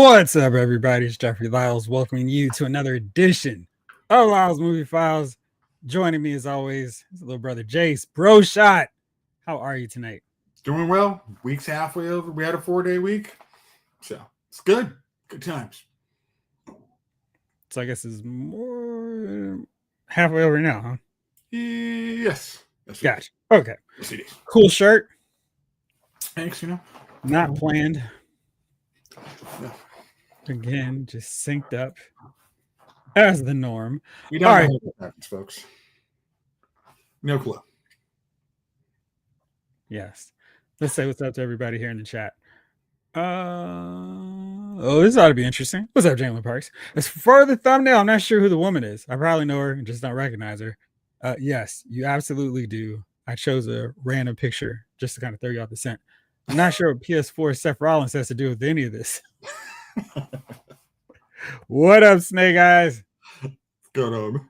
What's up, everybody? It's Jeffrey Lyles welcoming you to another edition of Lyles Movie Files. Joining me, as always, is little brother Jace. Bro Shot, how are you tonight? Doing well. Week's halfway over. We had a 4-day week. So it's good. Good times. So I guess it's more halfway over now, huh? Yes. Gotcha. Okay. Yes, it is. Cool shirt. Thanks, Not planned. No. Again, just synced up as the norm. We don't know what happens, folks. No clue. Yes. Let's say what's up to everybody here in the chat. This ought to be interesting. What's up, Jalen Parks? As for the thumbnail, I'm not sure who the woman is. I probably know her and just don't recognize her. Yes, you absolutely do. I chose a random picture just to kind of throw you off the scent. I'm not sure what PS4 Seth Rollins has to do with any of this. What up, Snake Eyes? Good on.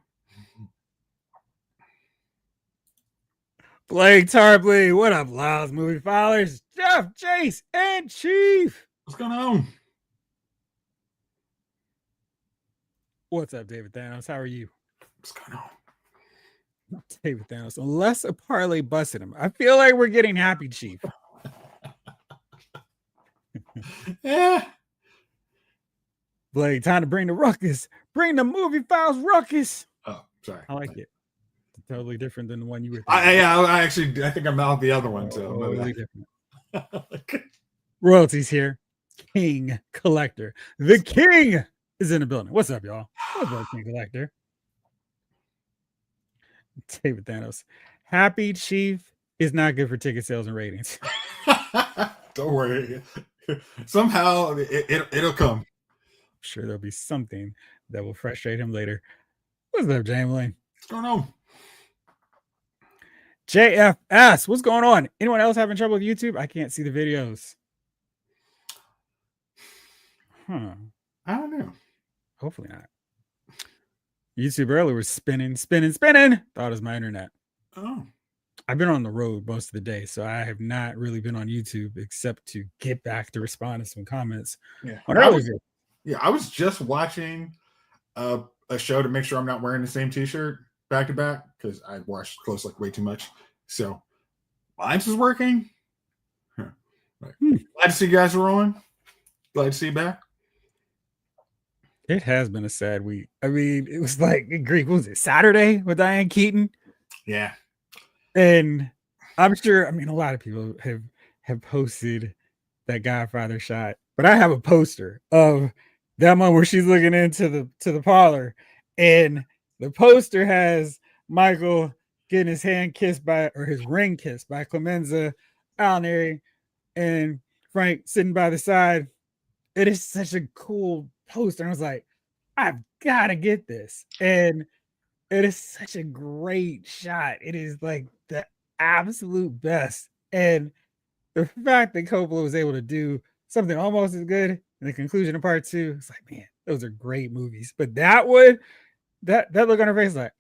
Blake Tarpley. What up, Lyles Movie Filers? Jeff, Jace, and Chief. What's going on? What's up, David Thanos? How are you? What's going on? David Thanos, unless a parlay busted him. I feel like we're getting happy, Chief. Yeah. Blake, time to bring the ruckus. Bring the Movie Files ruckus. Oh, sorry. I like it. It's totally different than the one you were thinking. I think I'm out the other one. So totally different. Royalties here. King Collector. The King is in the building. What's up, y'all? What's up, King Collector? David Thanos. Happy Chief is not good for ticket sales and ratings. Don't worry. Somehow it'll come. I'm sure there'll be something that will frustrate him later. What's up, Jamie? What's going on? JFS, what's going on? Anyone else having trouble with YouTube? I can't see the videos. I don't know. Hopefully not. YouTube earlier was spinning. Thought it was my internet. Oh. I've been on the road most of the day, so I have not really been on YouTube except to get back to respond to some comments. Yeah. I was just watching a show to make sure I'm not wearing the same t-shirt back to back because I washed clothes like way too much. So mine's is working. Glad to see you guys rolling. Glad to see you back. It has been a sad week. I mean, it was like in Greek. What was it? Saturday with Diane Keaton. Yeah. And I'm sure, I mean, a lot of people have posted that Godfather shot, but I have a poster of that moment where she's looking into the parlor, and the poster has Michael getting his hand kissed or his ring kissed by Clemenza Alinari, and Frank sitting by the side. It is such a cool poster. And I was like, I've got to get this. And it is such a great shot. It is like the absolute best. And the fact that Coppola was able to do something almost as good in the conclusion of part 2, it's like, man, those are great movies. But that one, that look on her face, like,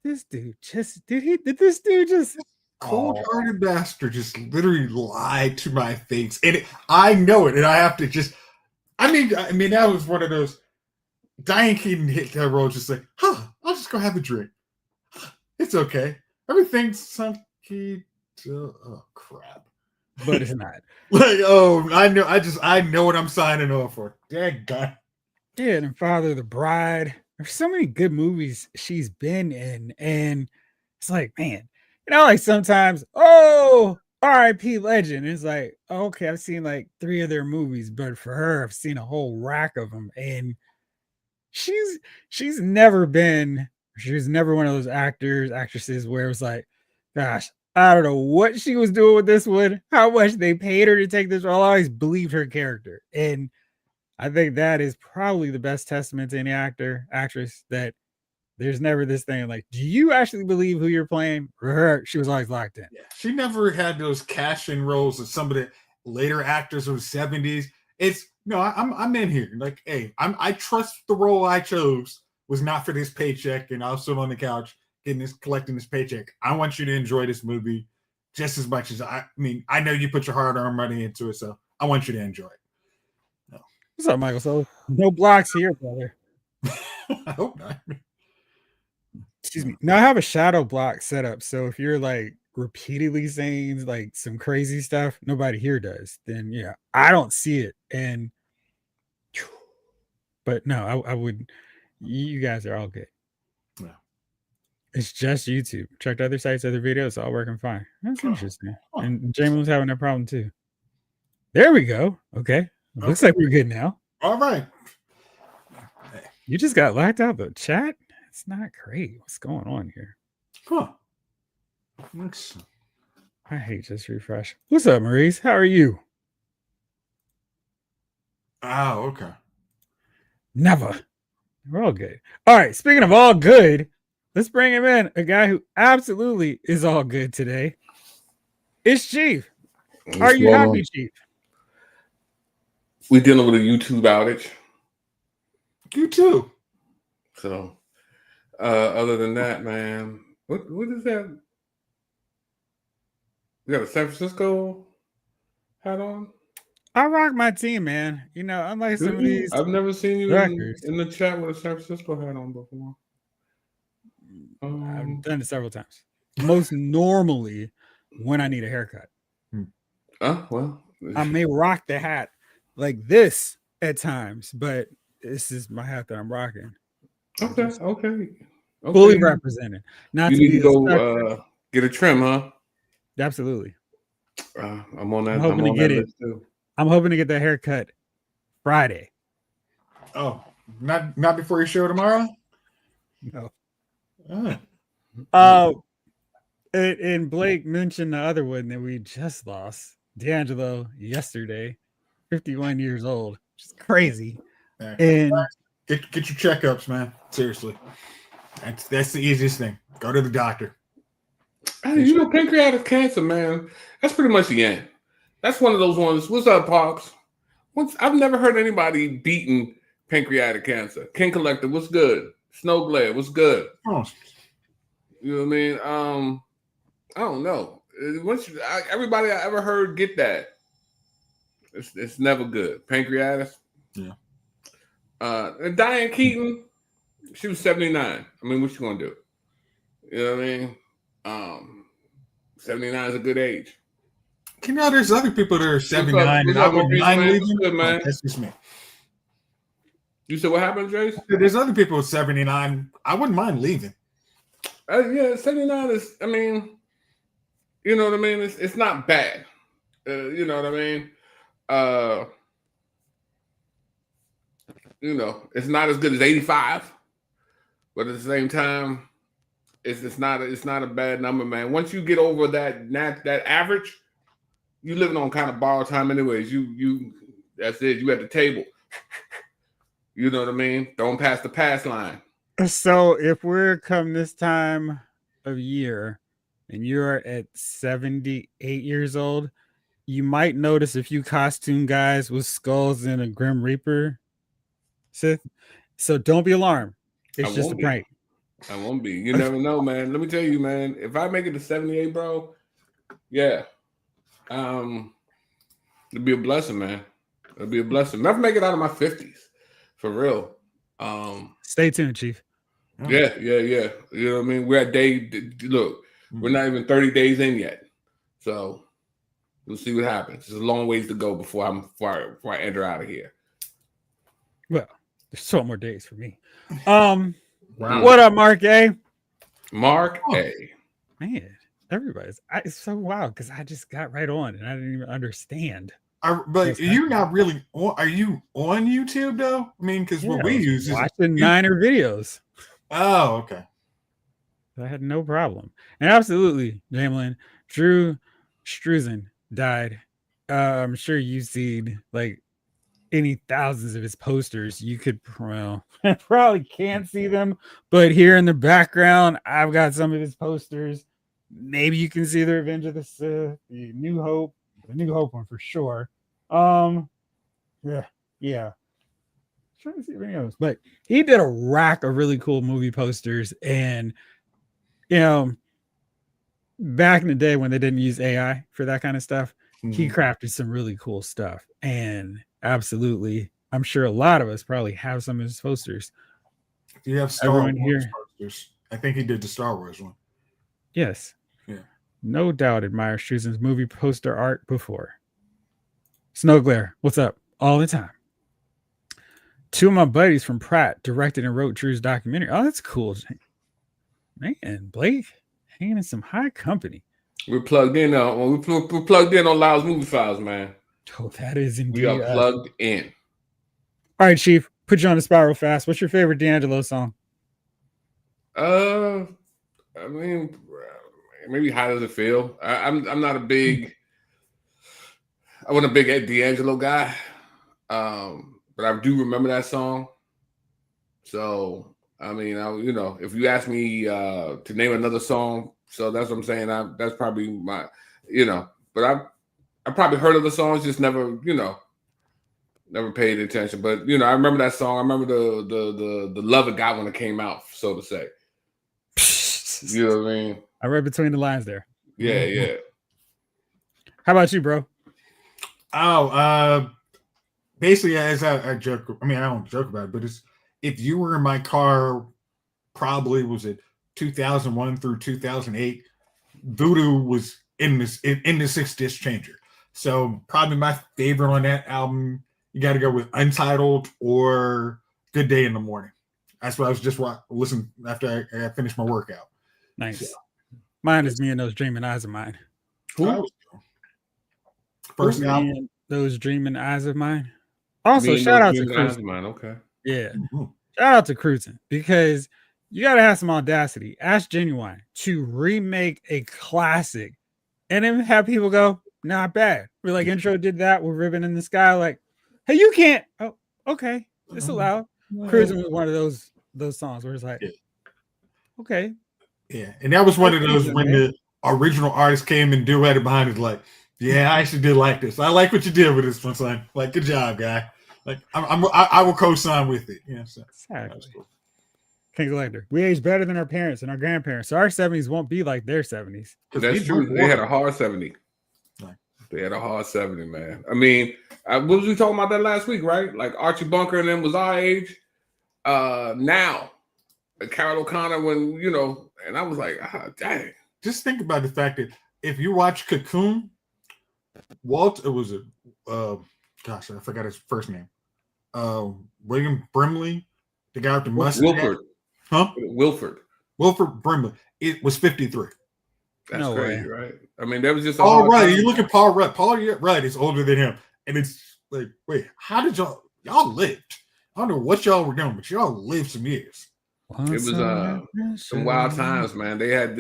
this dude just did this dude just cold-hearted bastard just literally lied to my face. And I know it, and I have to just I mean that was one of those Diane Keaton hit that role just like, I'll just go have a drink. It's okay. Everything's sunky. Oh crap. But it's not. Like, I know what I'm signing off for. Dang God. Yeah, and Father of the Bride. There's so many good movies she's been in, and it's like, man, like sometimes, R.I.P. Legend. It's like, okay, I've seen like 3 of their movies, but for her, I've seen a whole rack of them, and she's never one of those actresses where it was like, gosh, I don't know what she was doing with this one, how much they paid her to take this role. I always believed her character, and I think that is probably the best testament to any actress, that there's never this thing like, do you actually believe who you're playing? For her, she was always locked in. Yeah, she never had those cash-in roles of some of the later actors of the 70s. It's I'm in here. Like, hey, I trust the role I chose was not for this paycheck, and I'll sit on the couch collecting this paycheck. I want you to enjoy this movie just as much as I know you put your hard-earned money into it, so I want you to enjoy it. What's up, Michael? So no blocks here, brother. I hope not. Excuse me. Now I have a shadow block set up. So if you're like repeatedly saying like some crazy stuff, nobody here does. Then yeah, I don't see it. And but no, I would. You guys are all good. Yeah. It's just YouTube. Checked other sites, other videos, all working fine. That's interesting. Oh. And James was having that problem too. There we go. Okay. Looks like we're good now. All right. You just got locked out the chat. It's not great. What's going on here? Huh. I hate just refresh. What's up, Maurice? How are you? Oh, okay. Never. We're all good. All right. Speaking of all good, let's bring him in. A guy who absolutely is all good today. It's Chief. Are you happy, Chief? We dealing with a YouTube outage. You too. So, other than that, man, what is that? You got a San Francisco hat on? I rock my team, man. You know, unlike some of these. I've never seen you records in the chat with a San Francisco hat on before. I've done it several times. Most normally when I need a haircut. Well, I may rock the hat like this at times, but this is my hat that I'm rocking. Okay. Fully represented. Not you to need be to go get a trim, huh? Absolutely. I'm on that. I'm hoping to get it. Too. I'm hoping to get that haircut Friday. Oh, not before your show tomorrow? No. Oh. And Blake mentioned the other one that we just lost, D'Angelo, yesterday, 51 years old, which is crazy. Yeah. And get your checkups, man. Seriously, that's the easiest thing. Go to the doctor. You know, pancreatic cancer, man. That's pretty much the end. That's one of those ones. What's up, Pops? I've never heard anybody beating pancreatic cancer. King Collector, what's good? Snow Glare, what's good? Oh. You know what I mean? I don't know. Everybody I ever heard get that. It's never good. Pancreatitis. Yeah. And Diane Keaton, she was 79. I mean, what you gonna do? You know what I mean? 79 is a good age. You know, there's other people that are 79 and I wouldn't mind leaving. Good, man. That's just me. You said what happened, Jace? There's other people with 79. I wouldn't mind leaving. Yeah, 79 is, I mean, you know what I mean? It's not bad. You know what I mean? You know, it's not as good as 85, but at the same time, it's not a bad number, man. Once you get over that average, you living on kind of borrowed time anyways. You that's it. You at the table. You know what I mean? Don't pass the pass line. so if we're come this time of year and you're at 78 years old, you might notice a few costume guys with skulls and a Grim Reaper Sith. So don't be alarmed. It's just a prank. I won't be. You never know, man. Let me tell you, man. If I make it to 78, bro, yeah. It'll be a blessing, man. It'll be a blessing. Never make it out of my 50s. For real. Stay tuned, Chief. Yeah. You know what I mean? We're at we're not even 30 days in yet. So we'll see what happens. There's a long ways to go before I enter out of here. Well, there's 12 more days for me. Wow. What up, Mark A? Mark A. Man, it's so wild because I just got right on and I didn't even understand. But you're not really on. Are you on YouTube though? I mean, because what we use is watching Niner videos. Oh, okay. I had no problem. And absolutely, Jamelin, Drew Struzan died. I'm sure you've seen like any thousands of his posters. You could probably can't see them, but here in the background, I've got some of his posters. Maybe you can see the Revenge of the Sith, the New Hope one for sure. Yeah. Trying to see if any of those, but he did a rack of really cool movie posters, and you know, back in the day when they didn't use AI for that kind of stuff, he crafted some really cool stuff, and absolutely I'm sure a lot of us probably have some of his posters. Do you have Star Everyone Wars here. posters? I think he did the Star Wars one. Yes. Yeah. No doubt admire Strusen's movie poster art before. Snow Glare, what's up? All the time. Two of my buddies from Pratt directed and wrote Drew's documentary. Oh, that's cool. Man, Blake hanging in some high company. We're plugged in on we're plugged in on Lyle's Movie Files, man. Oh, that is indeed. We are plugged in. All right, Chief, put you on the spot real fast. What's your favorite D'Angelo song? I mean, maybe How Does It Feel? I'm not a big. I wasn't a big D'Angelo guy, but I do remember that song. So I mean, if you ask me to name another song, so that's what I'm saying. That's probably my, but I probably heard of the songs, just never, never paid attention. But I remember that song. I remember the love it got when it came out, so to say. You know what I mean? I read between the lines there. Yeah. How about you, bro? Oh, basically, as I joke. I mean, I don't joke about it, but it's if you were in my car, probably was it 2001 through 2008. Voodoo was in the 6-disc changer. So probably my favorite on that album. You got to go with Untitled or Good Day in the Morning. That's what I was just listening after I finished my workout. Nice. So, mine is Me and Those Dreaming Eyes of Mine. First album. Those Dreaming Eyes of Mine. Also, shout out to Cruising. Okay. Yeah. Mm-hmm. Shout out to Cruising because you got to have some audacity. Ask Genuine to remake a classic and then have people go, not bad. We're like, Intro did that with Ribbon in the Sky. Like, hey, you can't. Oh, okay. It's allowed. Cruising was one of those songs where it's like, okay. Yeah. And that was one of those when the original artist came and duetted behind it, like, yeah, I actually did like this. I like what you did with this one, son. Like, good job, guy. Like, I will co-sign with it. Yeah, so exactly. Cool. King Collector. We age better than our parents and our grandparents, so our 70s won't be like their 70s. That's true. They had a hard 70. They had a hard 70, man. I mean, what was we talking about that last week, right? Like Archie Bunker and them was our age. Now, Carol O'Connor, when and I was like, dang. Just think about the fact that if you watch Cocoon, Walt, it was gosh, I forgot his first name. William Brimley, the guy with the mustache. Wilford. Huh? Wilford Brimley. It was 53. That's crazy, right? I mean, that was just Paul Rudd. You look at Paul Rudd. Paul Rudd is older than him. And it's like, wait, how did y'all lived? I don't know what y'all were doing, but y'all lived some years. It was some wild times, man. They had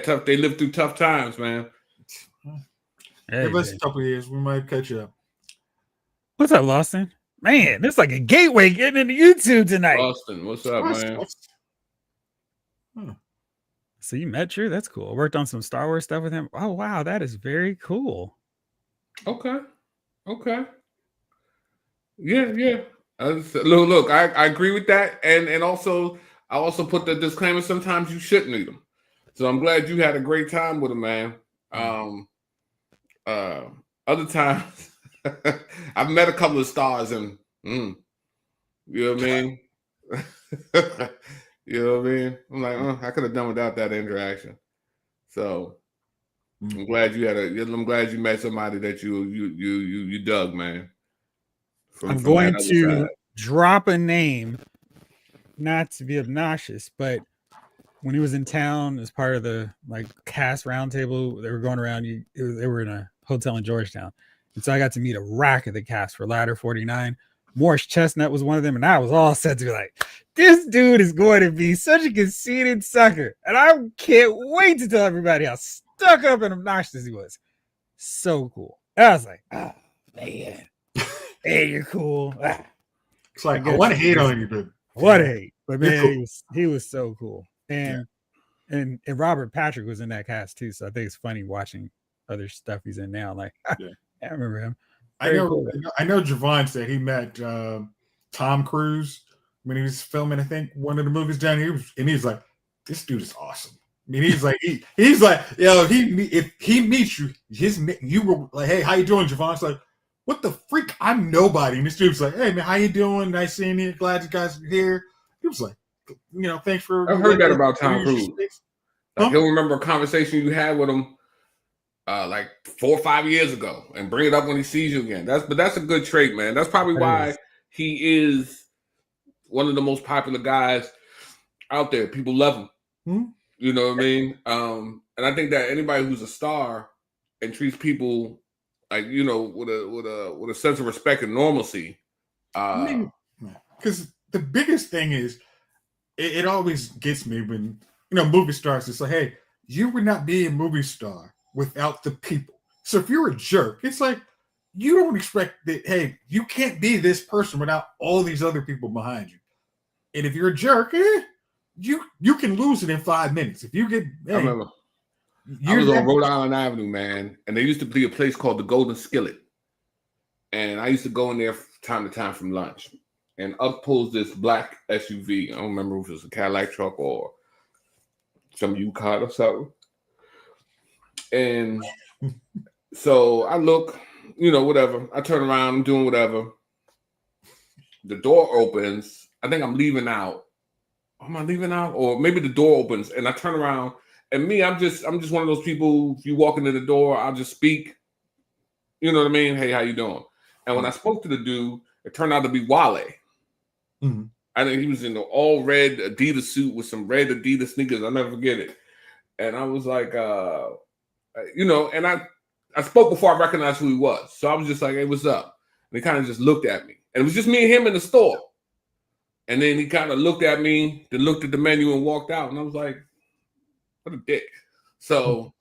tough, they lived through tough times, man. Hey, give us a couple of years, we might catch up. What's up, Lawson? Man, it's like a gateway getting into YouTube tonight. Lawson, what's up, man? Huh. So you met Drew? That's cool. I worked on some Star Wars stuff with him. Oh, wow. That is very cool. Okay. Yeah. Look, I agree with that. And also, I also put the disclaimer, sometimes you shouldn't need them. So I'm glad you had a great time with him, man. Other times, I've met a couple of stars and you know what I mean? You know what I mean? I'm like, I could have done without that interaction. So I'm glad I'm glad you met somebody that you dug, man. I'm going to drop a name, not to be obnoxious, but when he was in town as part of the cast roundtable, they were going around. They were in a hotel in Georgetown, and so I got to meet a rack of the cast for Ladder 49. Morris Chestnut was one of them, and I was all set to be like, this dude is going to be such a conceited sucker, and I can't wait to tell everybody how stuck up and obnoxious he was. So cool. And I was like, oh man, hey, you're cool. It's like I want to hate on you, but what a hate, but man, cool. he was so cool, and Robert Patrick was in that cast too, so I think it's funny watching other stuff he's in now. Like, I remember him. I know Javon said he met Tom Cruise when he was filming, I think, one of the movies down here, and he's like, this dude is awesome. I mean, he's like, if he meets you, you were like, hey, how you doing, Javon? It's like, what the freak? I'm nobody. And this dude's like, hey man, how you doing? Nice seeing you. Glad you guys are here. He was like, thanks for. I've heard that about Tom Cruise. Huh? Like he'll remember a conversation you had with him like 4 or 5 years ago and bring it up when he sees you again. That's a good trait, man. That's probably why he is one of the most popular guys out there. People love him. Hmm? You know what I mean? And I think that anybody who's a star and treats people like, with a sense of respect and normalcy. Because the biggest thing is, it always gets me when movie stars. It's like, hey, you would not be a movie star without the people. So if you're a jerk, it's like you don't expect that. Hey, you can't be this person without all these other people behind you. And if you're a jerk, you can lose it in 5 minutes. If you get, I remember. I was on Rhode Island Avenue, man, and there used to be a place called the Golden Skillet, and I used to go in there from time to time from lunch. And up pulls this black SUV. I don't remember if it was a Cadillac truck or some Yukon or something. And so I look, whatever. I turn around, I'm doing whatever. The door opens. I think I'm leaving out. Am I leaving out? Or maybe the door opens and I turn around. And me, I'm just one of those people, if you walk into the door, I'll just speak. You know what I mean? Hey, how you doing? And when I spoke to the dude, it turned out to be Wale. Mm-hmm. I think he was in the all red Adidas suit with some red Adidas sneakers. I'll never forget it. And I was like, and I spoke before I recognized who he was. So I was just like, hey, what's up? And he kind of just looked at me. And it was just me and him in the store. And then he kind of looked at me, then looked at the menu and walked out. And I was like, what a dick. So,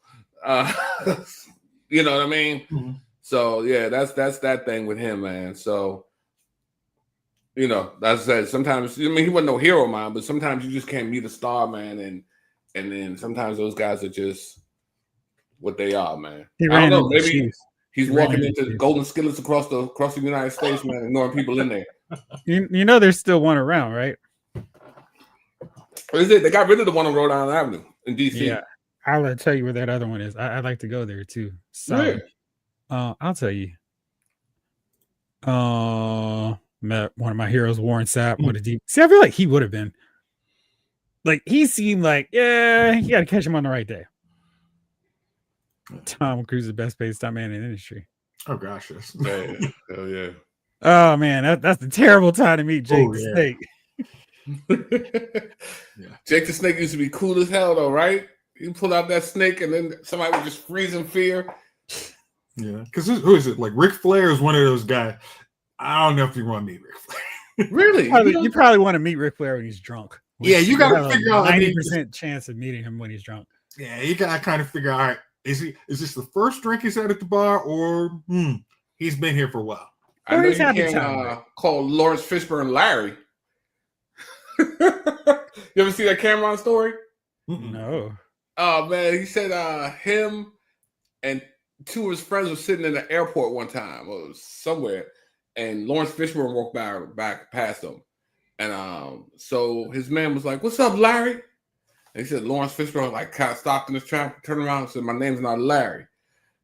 you know what I mean? Mm-hmm. So, yeah, that's that thing with him, man. So, that's that. Sometimes, he wasn't no hero of mine, but sometimes you just can't meet a star, man. And then sometimes those guys are just what they are, man. I don't know. Maybe he's walking into golden skillets across the United States, man, ignoring people in there. There's still one around, right? What is it? They got rid of the one on Rhode Island Avenue in DC. Yeah, I'll tell you where that other one is. I'd like to go there too. So, I'll tell you. Met one of my heroes, Warren Sapp. What a deep. See, I feel like he would have been. Like he seemed like, yeah, you got to catch him on the right day. Tom Cruise is the best paid stuntman in the industry. Oh gosh, yes. Hell yeah. Oh man, that's the terrible time to meet Jake the Snake. Yeah. Jake the Snake used to be cool as hell, though, right? You pull out that snake, and then somebody would just freeze in fear. Yeah, because who is it? Like Ric Flair is one of those guys. I don't know if you want to meet Ric Flair. Really? You probably want to meet Ric Flair when he's drunk. Yeah, you got to figure out 90% chance of meeting him when he's drunk. Yeah, you got to kind of figure out. All right, is this the first drink he's had at the bar, or he's been here for a while? I know you can call Lawrence Fishburne Larry. You ever see that Cameron story? No. Oh man, he said him and two of his friends were sitting in the airport one time or somewhere, and Lawrence Fishburne walked back past them, and so his man was like, "What's up, Larry?" And he said Lawrence Fishburne like kind of stopped in his traffic, turned around and said, "My name's not Larry,"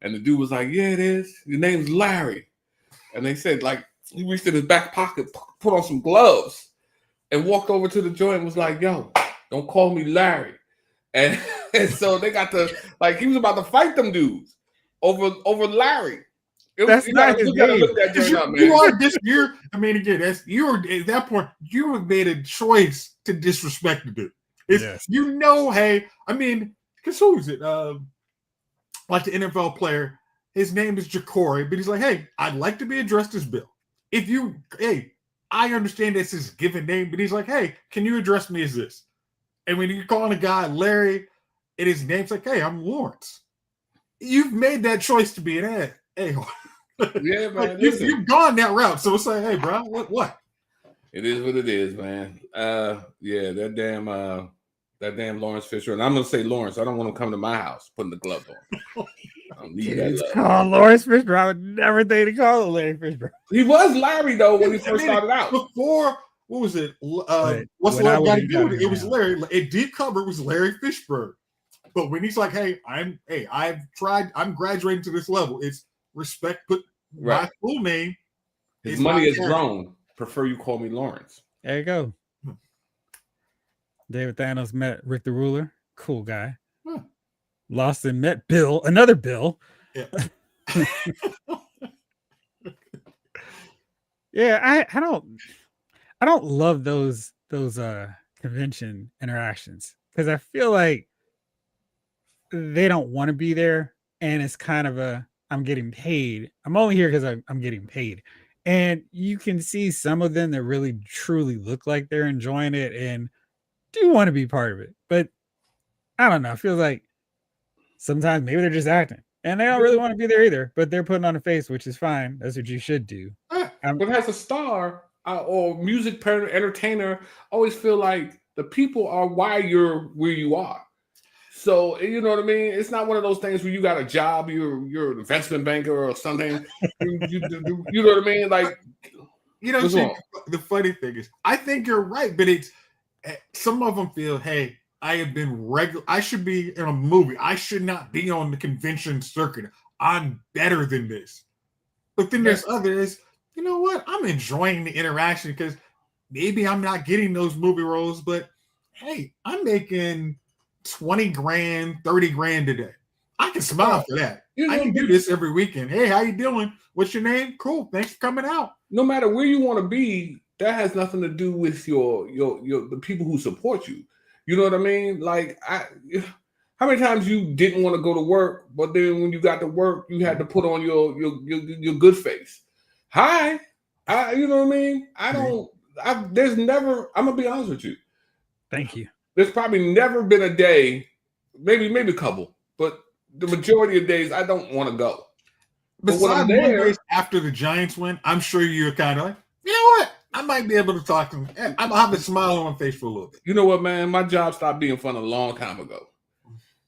and the dude was like, "Yeah, it is. Your name's Larry." And they said, like, he reached in his back pocket, put on some gloves, and walked over to the joint and was like, "Yo, don't call me Larry." And so they got to, like, he was about to fight them dudes over Larry. That's not his name. Look that joint up, man. You are at that point, you have made a choice to disrespect the dude. Yes. Hey, I mean, because who is it? Like the NFL player, his name is Jacory, but he's like, hey, I'd like to be addressed as Bill. I understand that's his given name, but he's like, hey, can you address me as this? And when you're calling a guy Larry, and his name's like, hey, I'm Lawrence. You've made that choice to be an a-hole. Yeah, man. Like, you've gone that route. So it's like, hey, bro, what? It is what it is, man. Yeah, that damn Lawrence Fisher. And I'm gonna say Lawrence. I don't want him to come to my house putting the glove on. I don't need that love. Call Lawrence Fishburne. I would never think to call him Larry Fishburne. He was Larry though when he first started out. Before, what was it? What's Love Got to Do with it? It was Larry. In deep cover, it was Larry Fishburne. But when he's like, I'm graduating to this level. It's respect. Put Right. My full name His is money not has Terry. grown. Prefer you call me Lawrence. There you go. David Thanos met Rick the Ruler. Cool guy. Lost and met Bill, another Bill. Yeah. Yeah, I don't love those convention interactions because I feel like they don't want to be there, and it's kind of a I'm getting paid. I'm only here because I'm getting paid. And you can see some of them that really truly look like they're enjoying it and do want to be part of it. But I don't know. It feels like sometimes maybe they're just acting and they don't really want to be there either, but they're putting on a face, which is fine. That's what you should do. But as a star or music entertainer, always feel like the people are why you're where you are. So you know what I mean? It's not one of those things where you got a job, you're an investment banker or something. you know what I mean? Like, you know, see, the funny thing is, I think you're right, but it's some of them feel, hey, I have been regular. I should be in a movie. I should not be on the convention circuit. I'm better than this. But then there's others. You know what? I'm enjoying the interaction because maybe I'm not getting those movie roles, but hey, I'm making 20 grand, 30 grand today. I can smile for that. I can do this every weekend. Hey, how you doing? What's your name? Cool. Thanks for coming out. No matter where you want to be, that has nothing to do with your the people who support you. You know what I mean? Like, how many times you didn't want to go to work, but then when you got to work, you had to put on your good face. Hi, you know what I mean? There's never. I'm gonna be honest with you. Thank you. There's probably never been a day, maybe a couple, but the majority of days I don't want to go. But when I'm there after the Giants win, I'm sure you're kind of like, you know what? I might be able to talk to them. I'll have a smile on my face for a little bit. You know what, man? My job stopped being fun a long time ago.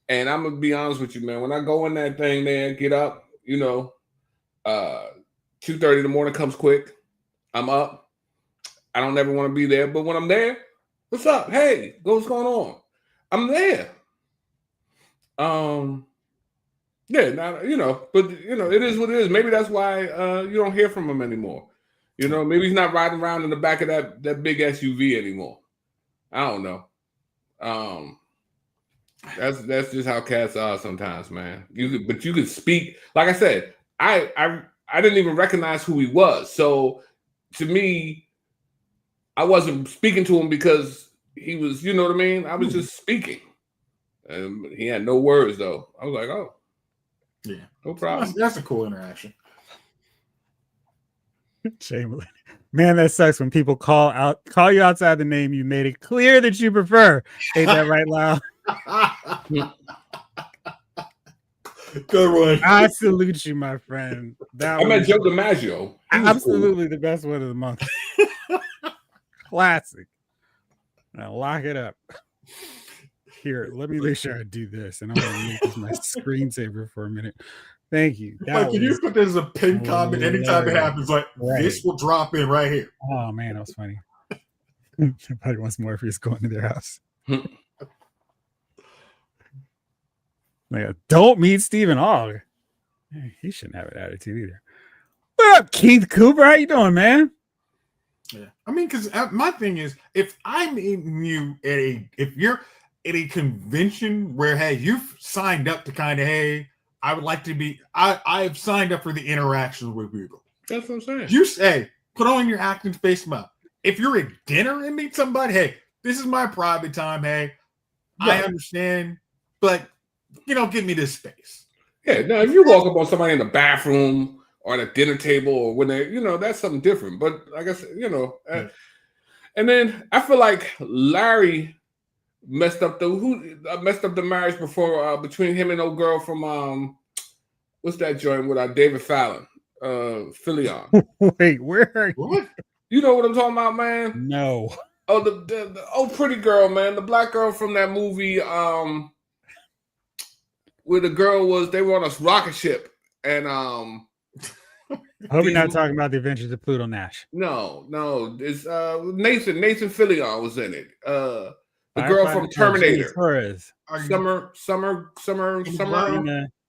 And I'm gonna be honest with you, man. When I go in that thing, man, get up, 2:30 in the morning comes quick. I'm up. I don't ever want to be there, but when I'm there, what's up? Hey, what's going on? I'm there. Yeah, now, but it is what it is. Maybe that's why you don't hear from him anymore. Maybe he's not riding around in the back of that big SUV anymore. I don't know. That's just how cats are sometimes, man. You could speak. Like I said, I didn't even recognize who he was. So to me, I wasn't speaking to him because he was, you know what I mean? I was just speaking. And he had no words though. I was like, oh. Yeah. No problem. That's a cool interaction. Chamberlain. Man, that sucks when people call you outside the name you made it clear that you prefer. Ain't that right, Lyle? Good one. I salute you, my friend. I met Joe DiMaggio. Absolutely the best one of the month. Classic. Now lock it up. Here, let me make sure I do this. And I'm going to make this my screensaver for a minute. Thank you. Can you put this as a pin comment anytime it happens? Like, this will drop in right here. Oh, man, that was funny. Everybody wants more if he's going to their house. Like, don't meet Stephen Ogg. He shouldn't have an attitude either. What up, Keith Cooper? How you doing, man? Yeah, I mean, because my thing is, if I'm meeting you if you're at a convention where, hey, you've signed up to kind of, hey, I would like to be, I've signed up for the interactions with people. That's what I'm saying. You say, put on your acting face smile. If you're at dinner and meet somebody, hey, this is my private time. Hey, yeah. I understand, but give me this space. Yeah, now if you walk up on somebody in the bathroom or at a dinner table or when they, that's something different. But like I said, and then I feel like Larry messed up the marriage before between him and old girl from what's that joint with David Fallon, Filion. Wait, where are you? What? You know what I'm talking about, man? No. Oh, the old pretty girl, man, the black girl from that movie, where the girl they were on a rocket ship, and I hope you're not talking about the Adventures of Pluto Nash. No, it's Nathan Fillion was in it. The girl from Terminator. Torres. Summer.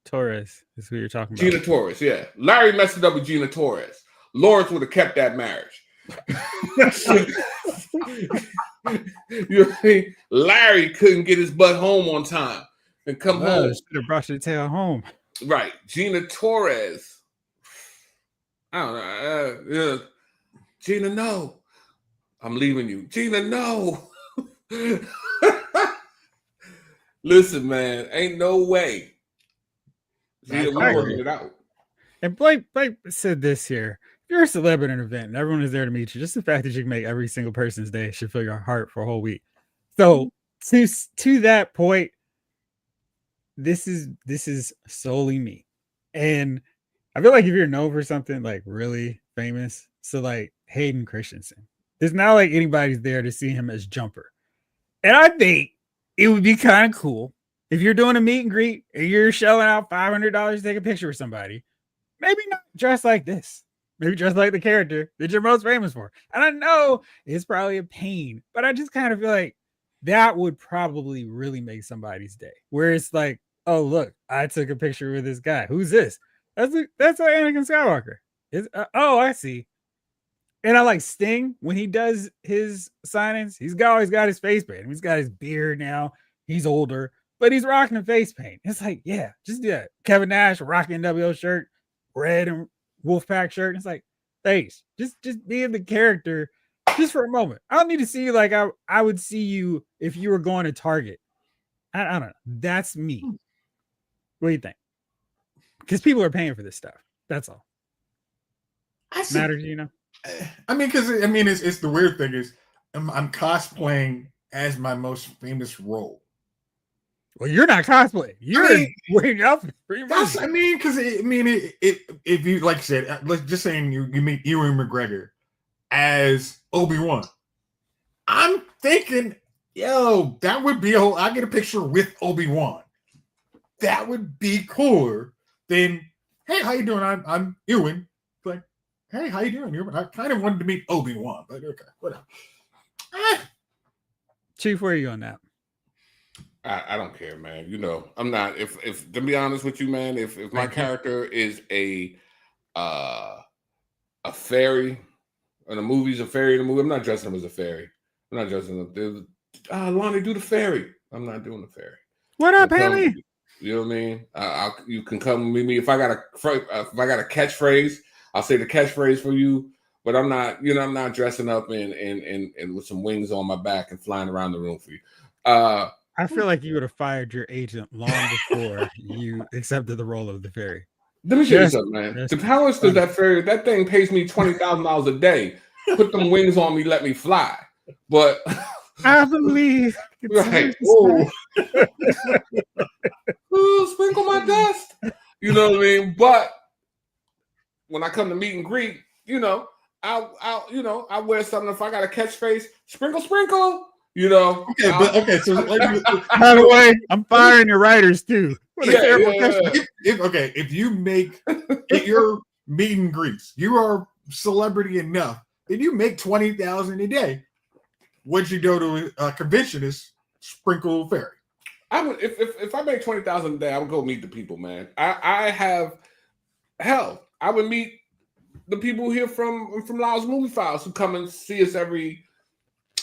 Torres is who you're talking about. Gina Torres, yeah. Larry messed it up with Gina Torres. Lawrence would have kept that marriage. You know what I mean? Larry couldn't get his butt home on time and come home. Should have brought your tail home. Right. Gina Torres. I don't know. Gina, no. I'm leaving you. Gina, no. Listen, man, ain't no way. Gina, we're working it out. And Blake said this here. If you're a celeb at an event and everyone is there to meet you, just the fact that you can make every single person's day should fill your heart for a whole week. So to that point, this is solely me. And I feel like if you're known for something like really famous, so like Hayden Christensen, there's not like anybody's there to see him as Jumper. And I think it would be kind of cool if you're doing a meet and greet and you're shelling out $500 to take a picture with somebody, maybe not dressed like this. Maybe dressed like the character that you're most famous for. And I know it's probably a pain, but I just kind of feel like that would probably really make somebody's day. Where it's like, oh, look, I took a picture with this guy. Who's this? That's Anakin Skywalker. Oh, I see. And I like Sting when he does his signings. He's always got his face paint. He's got his beard now. He's older, but he's rocking a face paint. It's like, yeah, just do that. Kevin Nash rocking NWO shirt, red and Wolfpack shirt. It's like, thanks. Just be in the character just for a moment. I don't need to see you like I would see you if you were going to Target. I don't know. That's me. What do you think? Because people are paying for this stuff. That's all. Matters, you know. I mean, it's the weird thing is I'm cosplaying as my most famous role. Well, you're not cosplaying. You're wearing outfits. If you like I said, let's just saying you meet Ewan McGregor as Obi-Wan, I'm thinking, yo, that would be I get a picture with Obi-Wan. That would be cooler than, hey, how you doing? I'm Ewan. Like, hey, how you doing, Ewan? I kind of wanted to meet Obi-Wan, but okay, whatever. Chief, where are you on that? I don't care, man. You know, I'm not. If to be honest with you, man, if my character is a fairy, and the movie's a fairy in the movie, I'm not dressing him as a fairy. I'm not dressing him. Lonnie, do the fairy. I'm not doing the fairy. What up, Haley? You know what I mean? You can come meet me if I got a catchphrase. I'll say the catchphrase for you. But I'm not. You know, I'm not dressing up and with some wings on my back and flying around the room for you. I feel like you would have fired your agent long before you accepted the role of the fairy. Let me tell you something, man. The powers to that fairy, that thing pays me $20,000 a day. Put them wings on me, let me fly. But I believe. Right. Ooh, sprinkle my dust. You know what I mean? But when I come to meet and greet, you know, I'll wear something. If I got a catchphrase, sprinkle. You know, okay. So, by the way, I'm firing your writers too. If you make your meet and greets, you are celebrity enough, then you make $20,000 a day. What you go to a convention is sprinkle fairy. I would if I make $20,000 a day, I would go meet the people, man. I would meet the people here from Lyle's Movie Files who come and see us every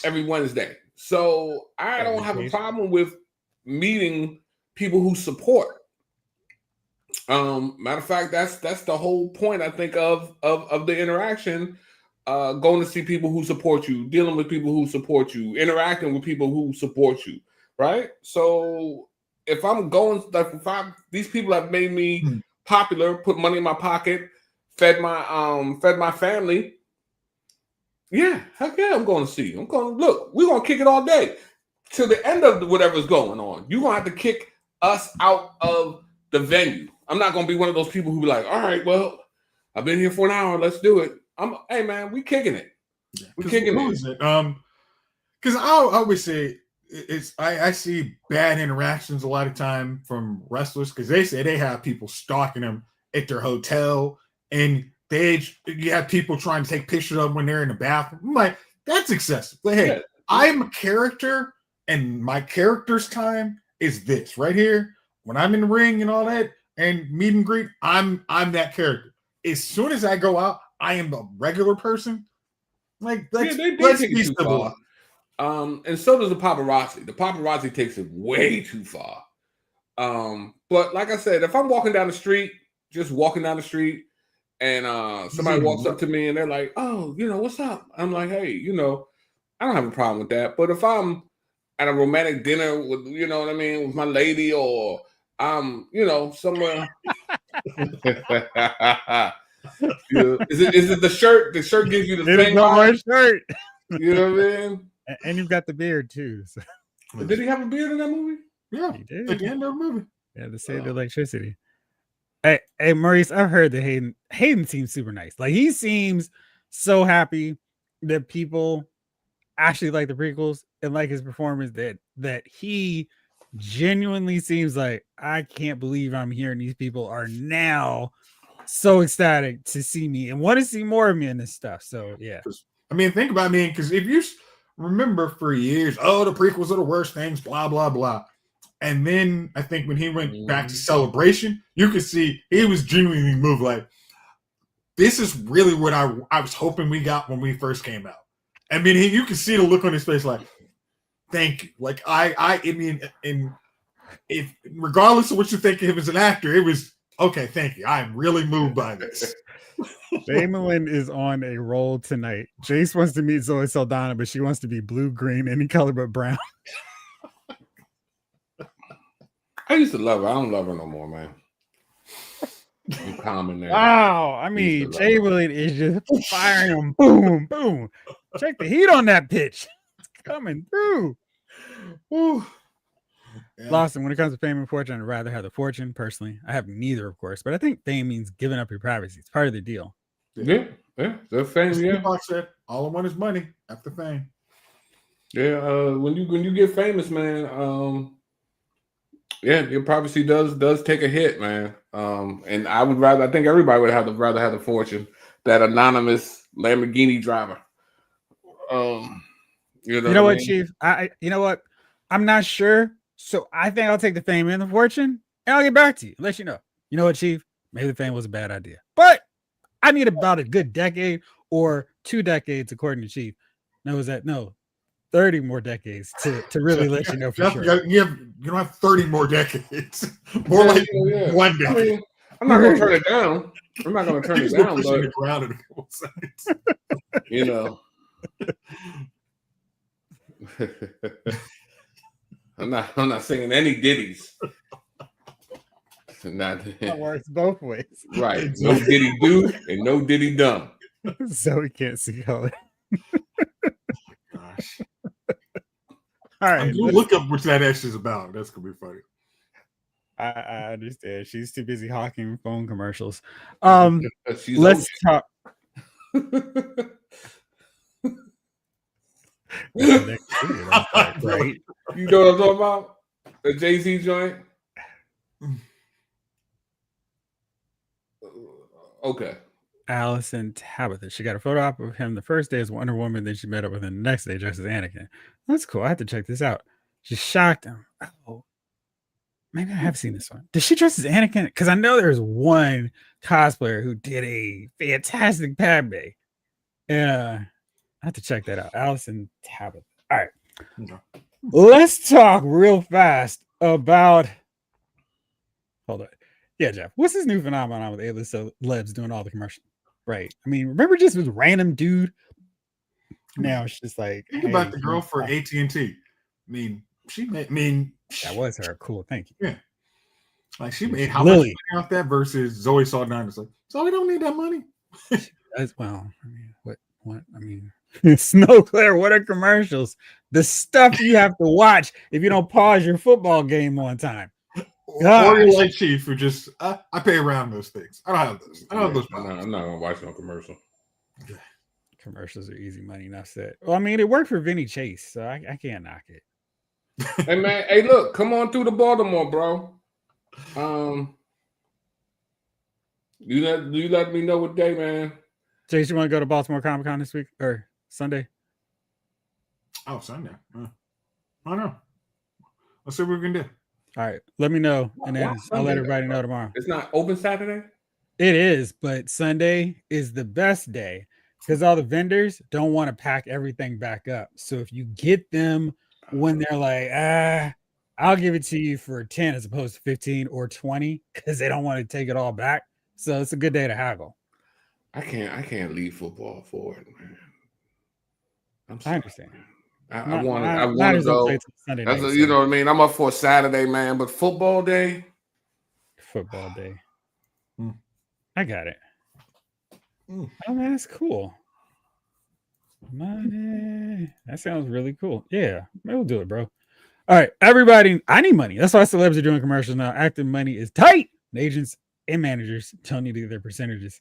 Wednesday. So I don't have a problem with meeting people who support. Matter of fact, that's the whole point, I think, of the interaction. Going to see people who support you, dealing with people who support you, interacting with people who support you, right? So if I'm going, like, these people have made me popular, put money in my pocket, fed my family. Yeah, heck yeah, I'm going to see. I'm going to look. We're going to kick it all day till the end of whatever's going on. You're going to have to kick us out of the venue. I'm not going to be one of those people who be like, all right, well, I've been here for an hour. Let's do it. Hey, man, we kicking it. We kicking it. Because I always say I see bad interactions a lot of time from wrestlers because they say they have people stalking them at their hotel and you have people trying to take pictures of them when they're in the bathroom. I'm like, that's excessive. But hey, yeah. I'm a character, and my character's time is this right here. When I'm in the ring and all that, and meet and greet, I'm that character. As soon as I go out, I am a regular person. Like let's they let's take be it too civilized. far. And so does the paparazzi. The paparazzi takes it way too far. But like I said, if I'm walking down the street, just walking down the street, and somebody walks up to me and they're like, "Oh, what's up?" I'm like, "Hey, I don't have a problem with that." But if I'm at a romantic dinner with, what I mean, with my lady, or I'm, somewhere. Is it the shirt? The shirt gives you the It is same no more vibe? shirt. You know what I mean? And you've got the beard too. So. Did he have a beard in that movie? Yeah, He did. at the end of the movie. Yeah, to save the electricity. Hey, Maurice, I've heard that Hayden seems super nice. Like he seems so happy that people actually like the prequels and like his performance, that he genuinely seems like, I can't believe I'm here and these people are now so ecstatic to see me and want to see more of me in this stuff. So yeah. I mean, think about me, because if you remember for years, the prequels are the worst things, blah, blah, blah. And then I think when he went back to Celebration, you could see he was genuinely moved. Like, this is really what I was hoping we got when we first came out. I mean, you could see the look on his face, like, thank you. Like, I mean, and if regardless of what you think of him as an actor, it was okay. Thank you. I'm really moved by this. Damon is on a roll tonight. Jace wants to meet Zoe Saldana, but she wants to be blue, green, any color but brown. I used to love her. I don't love her no more, man. I'm common now. Wow. I mean, Chamberlain is just firing them. Boom, boom. Check the heat on that pitch. It's coming through. Ooh. Yeah. Lawson, when it comes to fame and fortune, I'd rather have the fortune, personally. I have neither, of course, but I think fame means giving up your privacy. It's part of the deal. Yeah. The fame, yeah. Said, all I want is money after fame. Yeah, when you get famous, man, your privacy does take a hit, man. And I think everybody would rather have the fortune, that anonymous Lamborghini driver. You know what, Chief? You know what? I'm not sure. So I think I'll take the fame and the fortune, and I'll get back to you. Let you know. You know what, Chief? Maybe the fame was a bad idea, but I need about a good decade or 2 decades, according to Chief. No, 30 more decades to really let you know for sure. You don't have 30 more decades. More like 1 decade. I mean, I'm not going to turn it down. I'm not going to turn it down, but the ground in a couple seconds. I'm not singing any ditties. That works both ways. Right. No diddy do and no diddy dumb. Zoe can't see color. Gosh. All right. Look up what that X is about. That's gonna be funny. I understand. She's too busy hawking phone commercials. Let's talk. Right. You know what I'm talking about? The Jay-Z joint? Okay. Allison Tabitha. She got a photo op of him the first day as Wonder Woman, then she met up with him the next day dressed as Anakin. That's cool. I have to check this out. She shocked him. Oh, maybe I have seen this one. Did she dress as Anakin? Because I know there's one cosplayer who did a fantastic Padme. I have to check that out. Allison Tabitha. All right. Okay. Let's talk real fast about. Hold on. Yeah, Jeff. What's this new phenomenon with A-list celebs doing all the commercials? Right. I mean, remember just this random dude? Now it's just like, think about the girl for AT&T. I mean, that was her. Cool. Thank you. Yeah. Like she made how much money off that versus Zoe Saldana. It's like, Zoe don't need that money. Well, I mean, what? I mean, Snow Claire, what are commercials? The stuff you have to watch if you don't pause your football game on time. Or you're like Chief, who just I pay around those things. I don't have those. I don't have those. I'm not gonna watch no commercial. Commercials are easy money. Enough said. Well, I mean, it worked for Vinny Chase, so I can't knock it. Hey man, hey look, come on through to Baltimore, bro. You let me know what day, man. Chase, you want to go to Baltimore Comic Con this week or Sunday? Oh, Sunday. I don't know. Let's see what we can do. All right, let me know, and Why then I'll Sunday, let everybody though, know bro? tomorrow. It's not open Saturday. It is, but Sunday is the best day because all the vendors don't want to pack everything back up. So if you get them when they're like, I'll give it to you for 10 as opposed to 15 or 20 because they don't want to take it all back. So it's a good day to haggle. I can't leave football for it, man. I'm I sorry. understand. I want Niners to don't play go. till Sunday That's night. you know what I mean. I'm up for a Saturday, man, but football day. Football day. Mm. I got it. Mm. Oh man, that's cool. Money. That sounds really cool. Yeah, we'll do it, bro. All right, everybody. I need money. That's why celebs are doing commercials now. Active money is tight. And agents and managers don't need to get their percentages.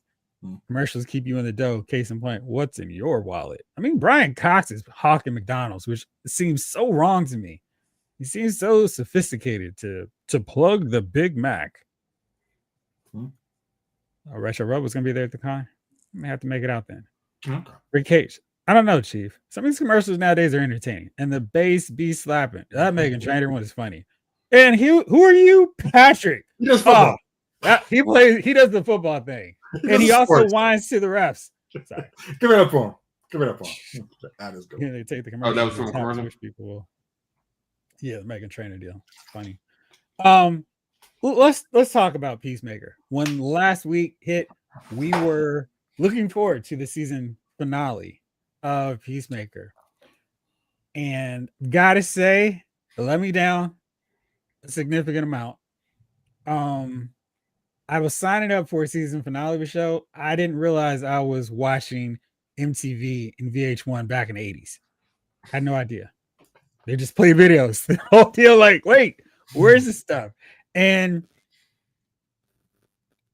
Commercials keep you in the dough. Case in point, what's in your wallet? I mean, Brian Cox is hawking McDonald's, which seems so wrong to me. He seems so sophisticated to plug the Big Mac. Retro Rub was gonna be there at the con. I may have to make it out then. Okay. Rick Cage. I don't know, Chief. Some of these commercials nowadays are entertaining, and the bass be slapping. That Megan Trainor one is funny. And who are you, Patrick? He does football. He plays. He does the football thing, and he also whines to the refs. Sorry. Give it up for him. Give it up for him. That is good. Yeah, they take the commercial. That was from a commercial. People will. Yeah, the Megan Trainor deal. Funny. Let's talk about Peacemaker. When last week hit, we were looking forward to the season finale of Peacemaker, and gotta say, it let me down a significant amount. I was signing up for a season finale of a show. I didn't realize I was watching MTV and VH1 back in the 80s. I had no idea. They just play videos. The whole deal, like, wait, where's this stuff? And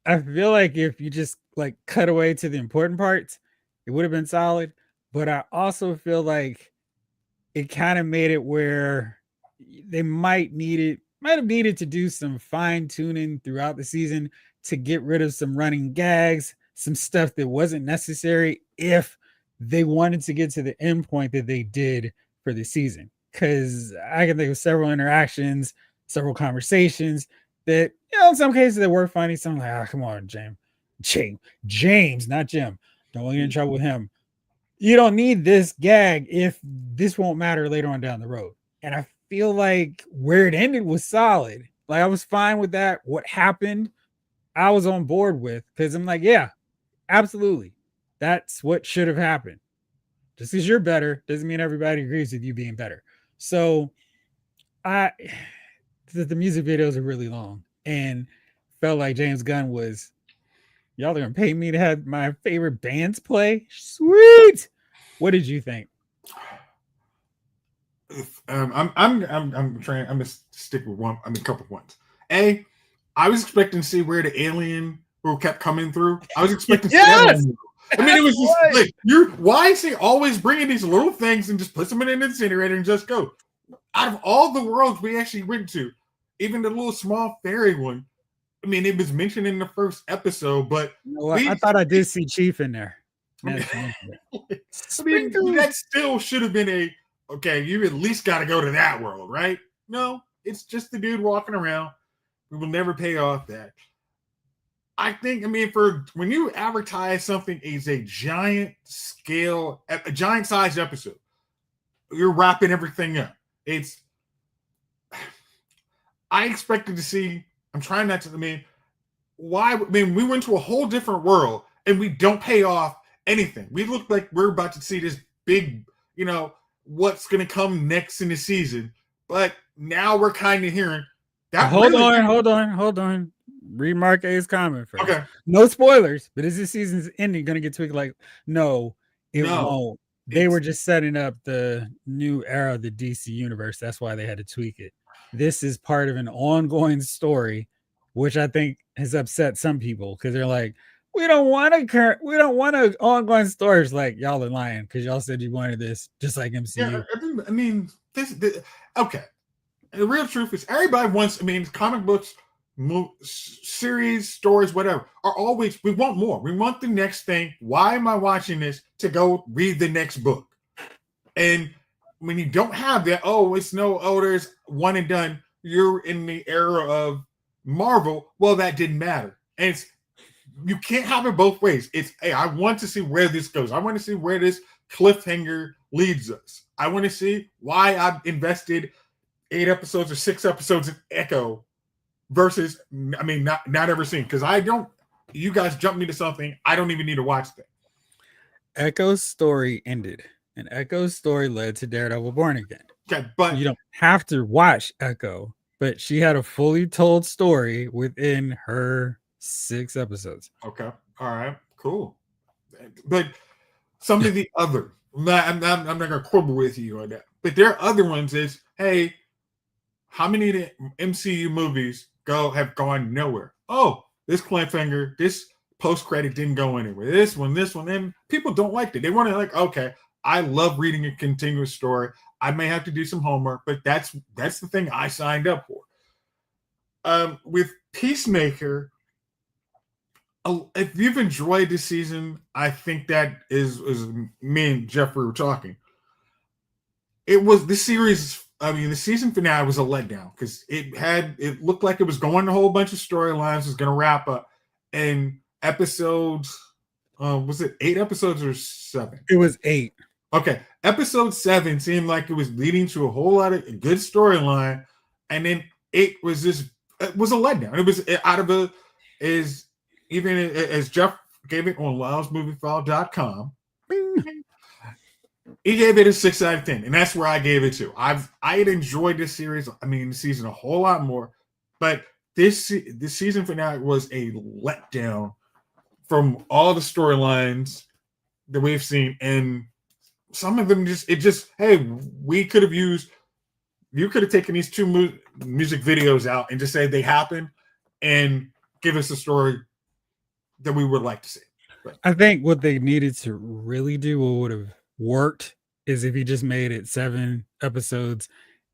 I feel like if you just like cut away to the important parts, it would have been solid. But I also feel like it kind of made it where they might have needed to do some fine tuning throughout the season to get rid of some running gags, some stuff that wasn't necessary if they wanted to get to the end point that they did for the season. Because I can think of several interactions, several conversations that, in some cases they were funny. Some like, come on, James, not Jim. Don't get in trouble with him. You don't need this gag if this won't matter later on down the road. And I feel like where it ended was solid. Like I was fine with that. What happened, I was on board with because I'm like, yeah, absolutely. That's what should have happened. Just because you're better doesn't mean everybody agrees with you being better. So the music videos are really long and felt like James Gunn was, y'all are gonna pay me to have my favorite bands play. Sweet. What did you think? I'm gonna stick with one. I mean, a couple points. I was expecting to see where the alien who kept coming through. I was expecting to see that. I mean, it was just like why is he always bringing these little things and just puts them in an incinerator and just go? Out of all the worlds we actually went to, even the little small fairy one, I mean, it was mentioned in the first episode, but I thought I did see Chief in there. I mean, that still should have been okay, you at least got to go to that world, right? No, it's just the dude walking around. We will never pay off that. I think, I mean, for when you advertise something as a giant scale, a giant sized episode, you're wrapping everything up. I expected to see, I'm trying not to, we went to a whole different world and we don't pay off anything. We look like we're about to see this big, what's going to come next in the season. But now we're kind of hearing that. Hold on. Read Mark A's comment first. Okay. No spoilers, but is this season's ending going to get tweaked? Like, no, it won't. They were just setting up the new era of the DC universe. That's why they had to tweak it. This is part of an ongoing story, which I think has upset some people because they're like, we don't want an ongoing stories. Like, y'all are lying because y'all said you wanted this just like MCU. Yeah, I mean, this okay. The real truth is everybody wants, comic books, series, stories, whatever, are always, we want more. We want the next thing. Why am I watching this? To go read the next book. And when you don't have that, there's one and done. you're in the era of Marvel, well, that didn't matter. And you can't have it both ways. It's, hey, I want to see where this goes. I want to see where this cliffhanger leads us. I want to see why I've invested 8 episodes or 6 episodes in Echo versus, I mean, not ever seen. Because I don't, you guys jump me to something, I don't even need to watch that. Echo's story ended, and Echo's story led to Daredevil Born Again. Okay, but You don't have to watch Echo, but she had a fully told story within her 6 episodes. okay, all right, cool. But some of the other, I'm not going to quibble with you on that. But there are other ones. Is, hey, how many of the MCU movies have gone nowhere? Oh, this cliffhanger, this post credit didn't go anywhere. This one, and people don't like it. They want to, like, okay, I love reading a continuous story. I may have to do some homework, but that's the thing I signed up for. With Peacemaker, if you've enjoyed this season, I think that is me and Jeffrey were talking. It was this series. I mean, the season finale was a letdown because it looked like it was going a whole bunch of storylines, was going to wrap up, and episodes. Was it 8 episodes or 7? It was 8. Okay, episode 7 seemed like it was leading to a whole lot of good storyline, and then it was it was a letdown. It was out of even as Jeff gave it on loudesmoviefile.com, he gave it a 6 out of 10, and that's where I gave it to. I had enjoyed this series, the season a whole lot more, but this season finale was a letdown from all the storylines that we've seen, and some of them hey, you could have taken these 2 music videos out and just say they happened and give us a story that we would like to see. But I think what they needed to really do, what would have worked, is if he just made it 7 episodes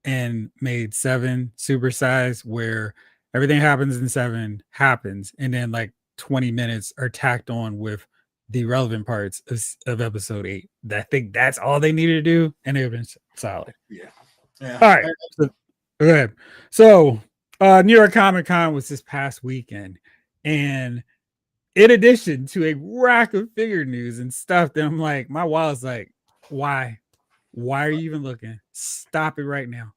and made 7 supersized where everything happens in 7 happens, and then like 20 minutes are tacked on with the relevant parts of episode 8. I think that's all they needed to do, and it would have been solid. yeah. All right. So, go ahead. So New York Comic Con was this past weekend, and in addition to a rack of figure news and stuff that I'm like, my wallet's like, why are you even looking? Stop it right now.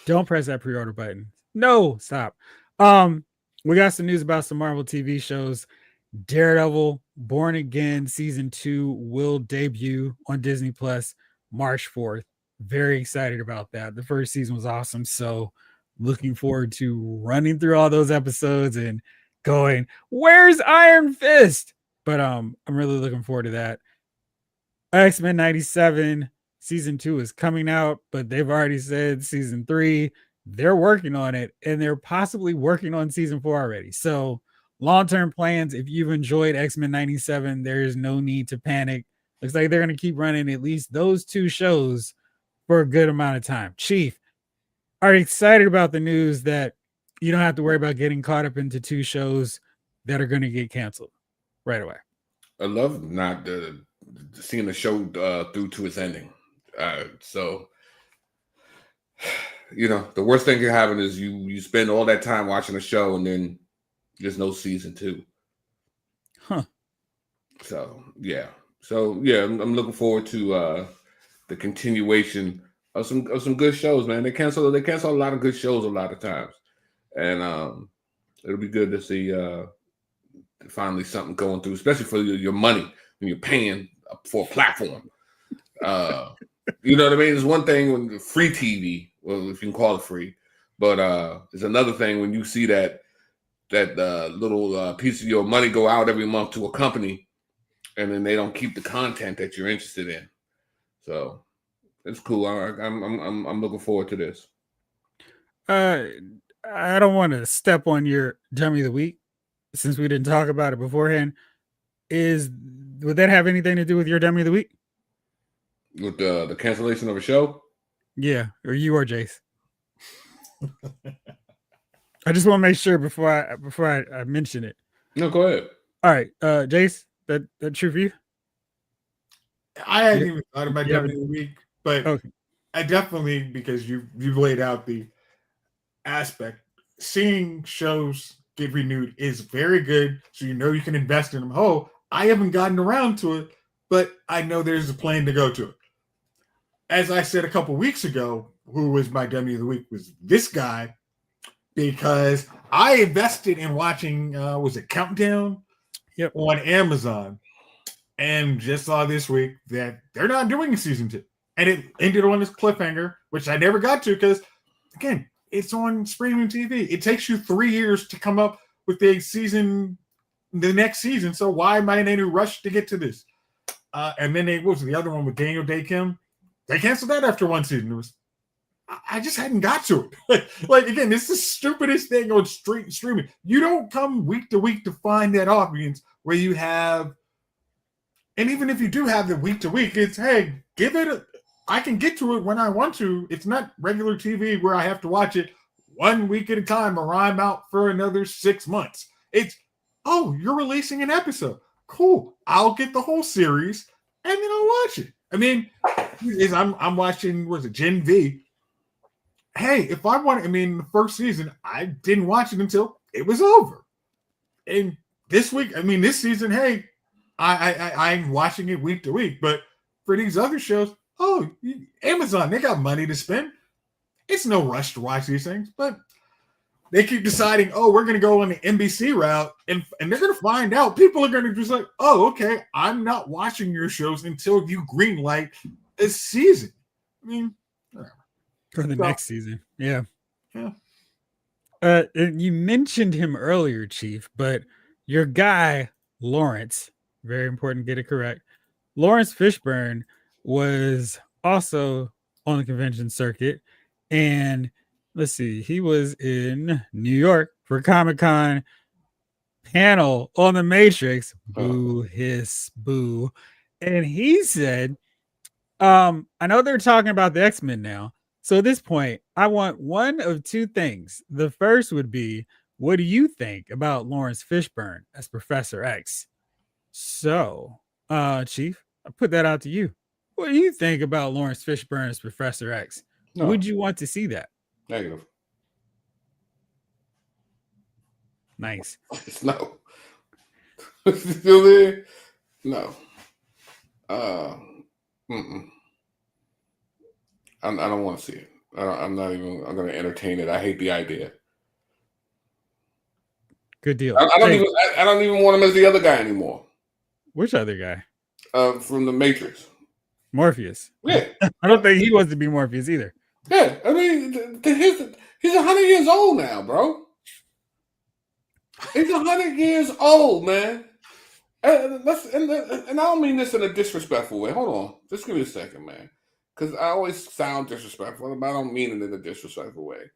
Don't press that pre-order button. No, stop. We got some news about some Marvel TV shows. Daredevil Born Again season 2 will debut on Disney Plus March 4th. Very excited about that. The first season was awesome, so looking forward to running through all those episodes and going, where's Iron Fist? But I'm really looking forward to that. X-Men 97 season 2 is coming out, but they've already said season 3 they're working on it, and they're possibly working on season 4 already. So long-term plans, if you've enjoyed X-Men 97, there is no need to panic. Looks like they're going to keep running at least those 2 shows for a good amount of time. Chief, are you excited about the news that you don't have to worry about getting caught up into 2 shows that are going to get canceled right away? I love not seeing the show through to its ending. So, the worst thing can happen is you spend all that time watching a show and then there's no season 2. Huh. So, yeah. I'm looking forward to the continuation of some good shows, man. They cancel a lot of good shows a lot of times. And it'll be good to see finally something going through, especially for your money when you're paying for a platform. You know what I mean? It's one thing when free TV, well, if you can call it free, but it's another thing when you see that little piece of your money go out every month to a company, and then they don't keep the content that you're interested in. So it's cool. I'm looking forward to this. I don't want to step on your dummy of the week since we didn't talk about it beforehand. Would that have anything to do with your dummy of the week? With the cancellation of a show? Yeah, or you or Jace. I just want to make sure before I mention it. No, go ahead. All right, Jace, that true for you? I hadn't even thought about dummy of the week, but okay. I definitely, because you've laid out aspect, seeing shows get renewed is very good. So you can invest in them. Oh, I haven't gotten around to it, but I know there's a plan to go to it. As I said a couple weeks ago, who was my dummy of the week was this guy, because I invested in watching was it Countdown on Amazon, and just saw this week that they're not doing a season 2. And it ended on this cliffhanger, which I never got to because, again, it's on streaming TV. It takes you 3 years to come up with the next season. So why am I in any rush to get to this? And then what was the other one with Daniel Day Kim? They canceled that after one season. I just hadn't got to it. Like again, this is the stupidest thing on streaming. You don't come week to week to find that audience where you have, and even if you do have the week to week, it's hey, I can get to it when I want to. It's not regular TV where I have to watch it 1 week at a time or I'm out for another 6 months. It's, oh, you're releasing an episode. Cool. I'll get the whole series and then I'll watch it. I mean, I'm watching, was it Gen V? Hey, if I want, the first season, I didn't watch it until it was over. And this week, this season, hey, I'm watching it week to week. But for these other shows, Amazon, they got money to spend. It's no rush to watch these things, but they keep deciding, we're going to go on the NBC route, and they're going to find out. People are going to just like, okay, I'm not watching your shows until you greenlight a season. Whatever. For the next season. Yeah. You mentioned him earlier, Chief, but your guy, Lawrence, very important, get it correct. Lawrence Fishburne was also on the convention circuit. And let's see, he was in New York for Comic-Con panel on The Matrix. Boo, hiss, boo. And he said, I know they're talking about the X-Men now. So at this point, I want one of two things. The first would be, what do you think about Lawrence Fishburne as Professor X? So, Chief, I put that out to you. What do you think about Lawrence Fishburne as Professor X? No. Would you want to see that? Negative. Nice. No. Still there? No. I don't want to see it. I'm going to entertain it. I hate the idea. Good deal. I don't even want him as the other guy anymore. Which other guy? From the Matrix. Morpheus. Yeah. I don't think he wants to be Morpheus either. Yeah. He's 100 years old now, bro. He's 100 years old, man. And I don't mean this in a disrespectful way. Hold on. Just give me a second, man. Because I always sound disrespectful, but I don't mean it in a disrespectful way.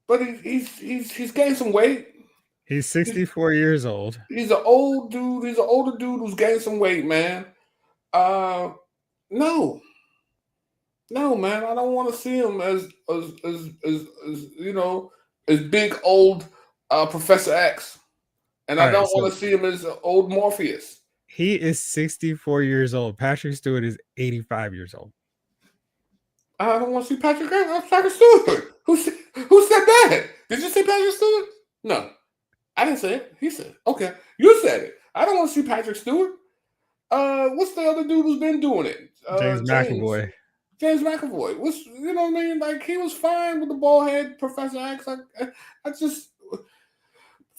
But he's gained some weight. He's 64 years old. He's an old dude. He's an older dude who's gained some weight, man. No, man. I don't want to see him as big old Professor X, and I don't want to see him as old Morpheus. He is 64 years old. Patrick Stewart is 85 years old. I don't want to see Patrick Stewart. Who said that? Did you say Patrick Stewart? No. I didn't say it. He said it. Okay. You said it. I don't want to see Patrick Stewart. What's the other dude who's been doing it? James McAvoy. James McAvoy. You know what I mean? Like, he was fine with the bald head Professor X.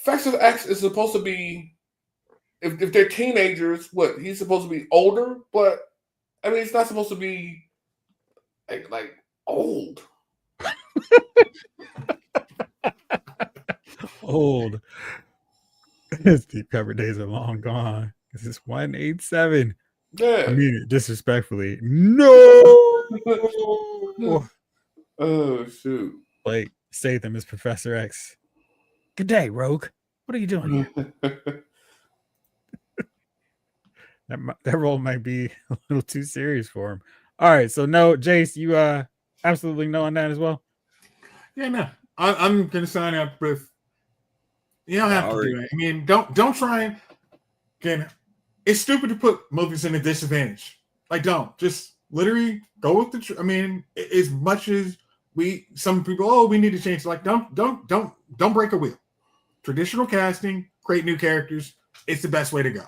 Professor X is supposed to be, if they're teenagers, he's supposed to be older, but it's not supposed to be like old. Old. His deep cover days are long gone. This is 187. Yeah. I mean it disrespectfully. No. Oh shoot. Like Statham is Professor X. Good day, Rogue. What are you doing here? That role might be a little too serious for him. All right, so no, Jace, you absolutely no on that as well. Yeah, no, I'm gonna sign up with. You don't have to do it. Don't try and. Again, it's stupid to put movies in a disadvantage. Like, don't just literally go with the. As much as some people, we need to change. Like, don't break a wheel. Traditional casting, create new characters. It's the best way to go.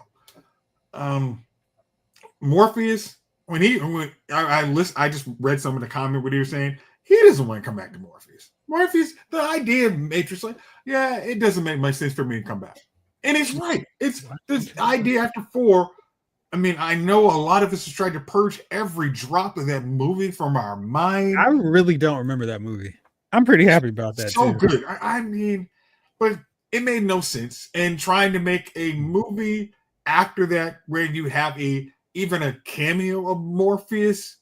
Morpheus, I just read some of the comment what he was saying. He doesn't want to come back to Morpheus. Morpheus, the idea of Matrix, like, yeah, it doesn't make much sense for me to come back. And it's right. It's this idea after 4. I mean, I know a lot of us have tried to purge every drop of that movie from our mind. I really don't remember that movie. I'm pretty happy about that. So too. good. I mean, but it made no sense. And trying to make a movie after that where you have even a cameo of Morpheus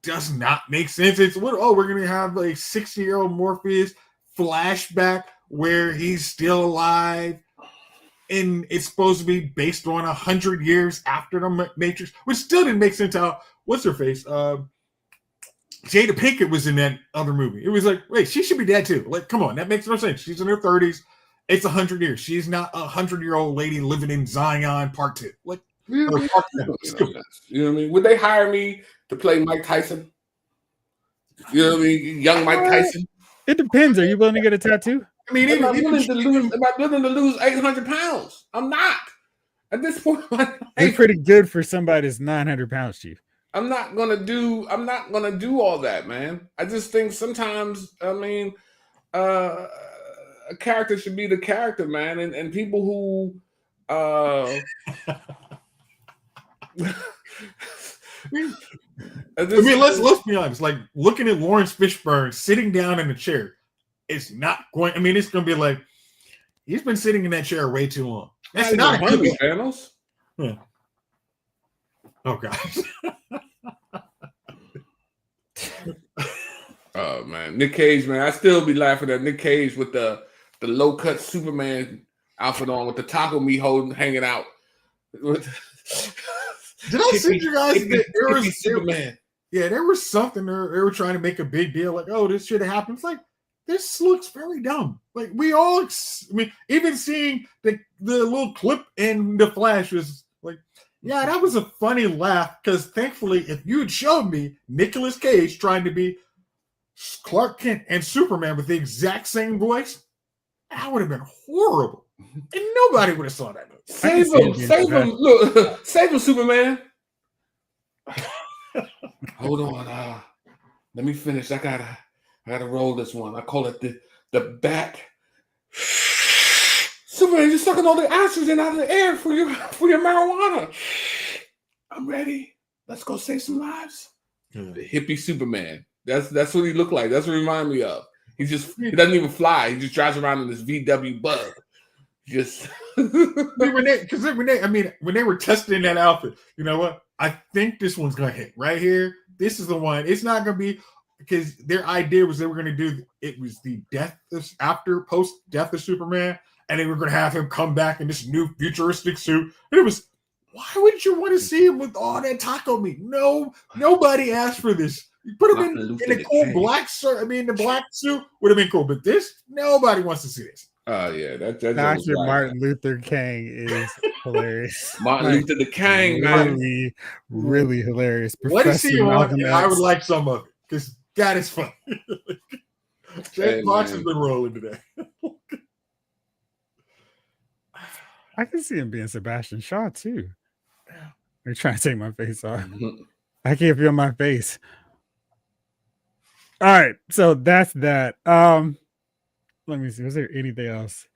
does not make sense. It's we're gonna have a 60-year-old Morpheus flashback where he's still alive, and it's supposed to be based on 100 years after the Matrix, which still didn't make sense. How what's her face? Jada Pinkett was in that other movie. It was like, wait, she should be dead too. Like, come on, that makes no sense. She's in her 30s. It's 100 years. She's not a 100-year-old lady living in Zion Part 2. Like, you know what I mean? Would they hire me to play Mike Tyson? You know what I mean? Young Mike Tyson. It depends. Are you willing to get a tattoo? I mean, am I willing to lose 800 pounds? I'm not. At this point, it's pretty good for somebody that's 900 pounds, Chief. I'm not gonna do all that, man. I just think sometimes, I mean, a character should be the character, man, and people who I mean, let's be honest. Like, looking at Lawrence Fishburne sitting down in a chair, it's not going. I mean, it's going to be like he's been sitting in that chair way too long. That's not a good panels. Yeah. Oh gosh. Oh man, Nick Cage, man, I still be laughing at Nick Cage with the low cut Superman outfit on with the taco meat hanging out. Did I see you guys? There was Superman. Yeah, there was something they were trying to make a big deal, like, oh, this should have happened. It's like, this looks very dumb. Like, we all, I mean, even seeing the little clip in the Flash was like, yeah, that was a funny laugh, because thankfully, if you had shown me Nicolas Cage trying to be Clark Kent and Superman with the exact same voice, that would have been horrible. And nobody would have saw that movie. Save him, look, save him, Superman. Hold on, let me finish. I gotta roll this one. I call it the bat. Superman, you're sucking all the oxygen out of the air for your marijuana. I'm ready. Let's go save some lives. The hippie Superman. That's what he looked like. That's what he reminded me of. He doesn't even fly. He just drives around in this VW bug. Just because I mean, when they were testing that outfit, you know what? I think this one's gonna hit right here. This is the one. It's not gonna be, because their idea was they were gonna do it was the post death of Superman, and they were gonna have him come back in this new futuristic suit. And it was, why would you want to see him with all that taco meat? No, nobody asked for this. You put him in a cool black suit. I mean, the black suit would have been cool, but this, nobody wants to see this. Oh yeah, that's Dr. Martin Luther King is hilarious. Martin Luther the King, man, really hilarious. Let us see on. I would like some of it, because that is fun. Jake Fox has been rolling today. I can see him being Sebastian Shaw too. They're trying to take my face off. I can't feel my face. All right, so that's that. Let me see. Was there anything else?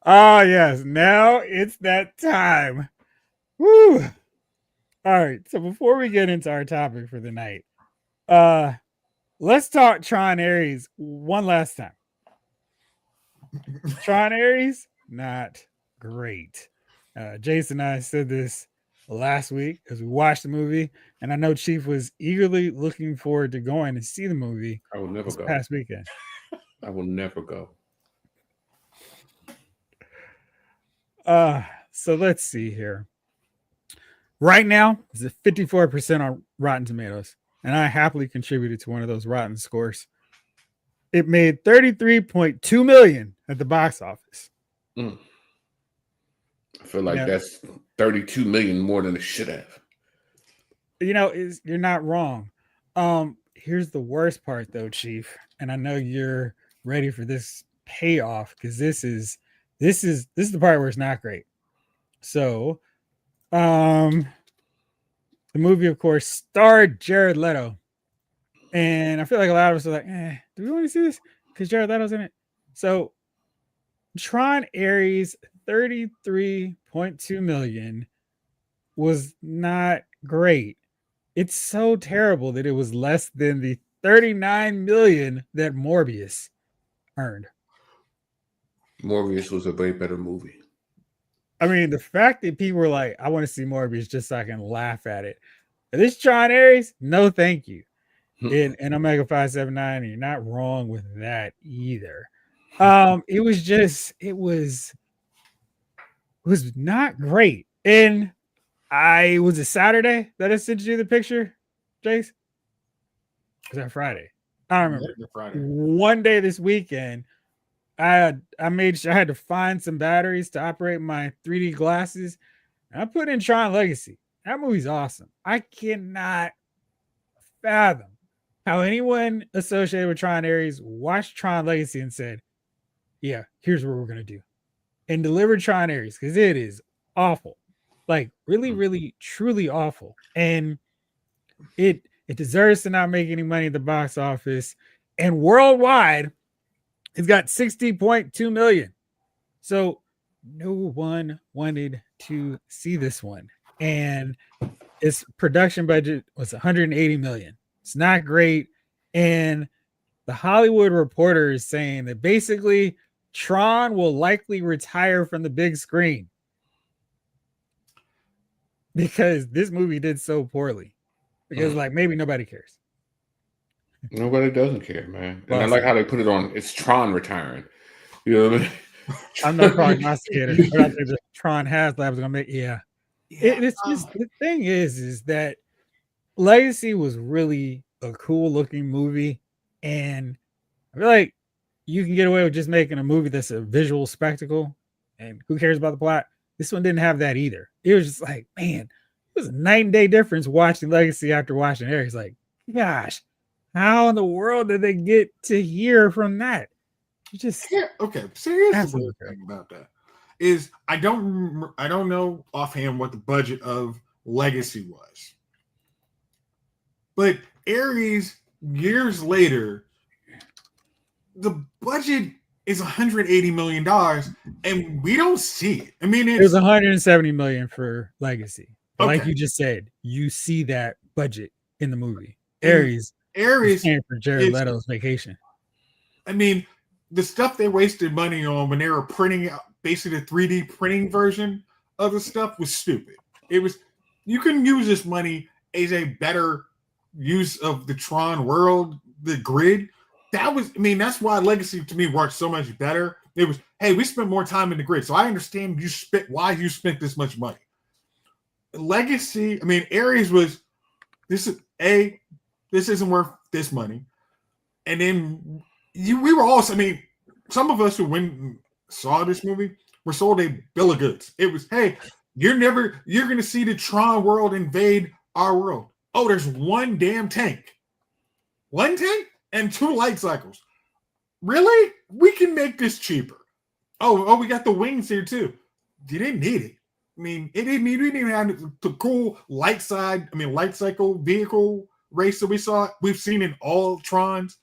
Yes. Now it's that time. Woo! All right. So before we get into our topic for the night, let's talk Tron Ares one last time. Tron Ares, not great. Jason and I said this last week as we watched the movie, and I know Chief was eagerly looking forward to going to see the movie. I will never go past weekend. I will never go. So let's see here. Right now, it's at 54% on Rotten Tomatoes, and I happily contributed to one of those Rotten scores. It made $33.2 million at the box office. I feel like that's 32 million more than it should have. You know, you're not wrong. here's the worst part though, Chief. And I know you're ready for this payoff because this is the part where it's not great. So, the movie, of course, starred Jared Leto, and I feel like a lot of us are like, do we want to see this? Because Jared Leto's in it. So, Tron Ares 33.2 million was not great. It's so terrible that it was less than the 39 million that Morbius earned. Morbius was a way better movie. I mean, the fact that people were like, I want to see Morbius just so I can laugh at it. This Tron Ares, no thank you. And Omega 579, you're not wrong with that either. It was not great. And was it Saturday that I sent you the picture, Jace? Was that Friday? I don't remember. Friday. One day this weekend, I made sure I had to find some batteries to operate my 3D glasses. And I put in Tron Legacy. That movie's awesome. I cannot fathom how anyone associated with Tron Ares watched Tron Legacy and said, yeah, here's what we're going to do. And delivered Tron Ares because it is awful. Like really, really, truly awful. And it deserves to not make any money at the box office. And worldwide, it's got 60.2 million. So no one wanted to see this one. And its production budget was 180 million. It's not great. And the Hollywood Reporter is saying that basically Tron will likely retire from the big screen because this movie did so poorly. Because like maybe nobody cares. Nobody doesn't care, man. And I like how they put it on. It's Tron retiring. You know what I mean? I'm no prognosticator, but I think the Tron has labs gonna make it's just the thing is that Legacy was really a cool looking movie, and I feel like you can get away with just making a movie that's a visual spectacle, and who cares about the plot? This one didn't have that either. It was just like, man, it was a night and day difference watching Legacy after watching Ares. Like, gosh, how in the world did they get to hear from that? You just okay. So here's the weird thing about that is I don't know offhand what the budget of Legacy was, but Ares years later, the budget is $180 million, and we don't see it. I mean, it was 170 million for Legacy. Okay. Like you just said, you see that budget in the movie. Ares paying for Jared Leto's vacation. I mean, the stuff they wasted money on when they were printing out basically the 3D printing version of the stuff was stupid. It was, you can use this money as a better use of the Tron world, the grid. That's why Legacy to me worked so much better. It was, hey, we spent more time in the grid, so I understand why you spent this much money. Legacy, Ares was, this isn't worth this money. And then we were also, some of us who went and saw this movie were sold a bill of goods. It was, hey, you're going to see the Tron world invade our world. Oh, there's one damn tank. One tank and 2 light cycles. Really? We can make this cheaper. Oh, we got the wings here too. You didn't need it. We didn't even have the cool light cycle vehicle race that we saw. We've seen in all Trons.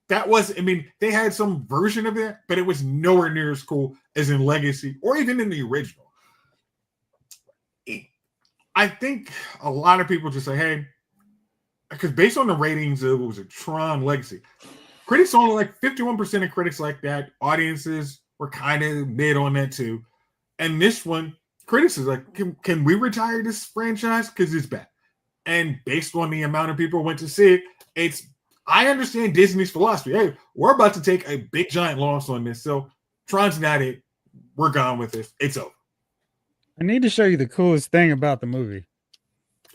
That was, they had some version of it, but it was nowhere near as cool as in Legacy or even in the original. I think a lot of people just say, hey, because based on the ratings of, Tron Legacy, critics only like 51% of critics like that. Audiences were kind of mid on that too. And this one, critics is like, can we retire this franchise? Because it's bad. And based on the amount of people who went to see it, I understand Disney's philosophy. Hey, we're about to take a big giant loss on this. So Tron's not it. We're gone with this. It's over. I need to show you the coolest thing about the movie.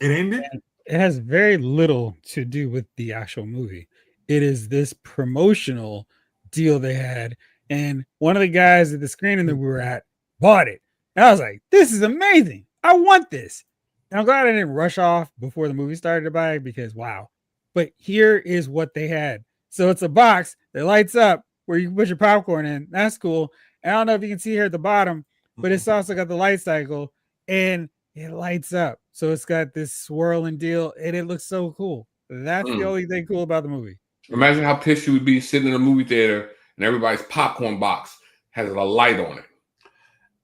It ended? And it has very little to do with the actual movie. It is this promotional deal they had. And one of the guys at the screening that we were at bought it. And I was like, this is amazing. I want this. And I'm glad I didn't rush off before the movie started to buy it because, wow, but here is what they had. So it's a box that lights up where you put your popcorn in. That's cool. And I don't know if you can see here at the bottom, but it's also got the light cycle and it lights up. So it's got this swirling deal and it looks so cool. That's the only thing cool about the movie. Imagine how pissed you would be sitting in a movie theater and everybody's popcorn box has a light on it.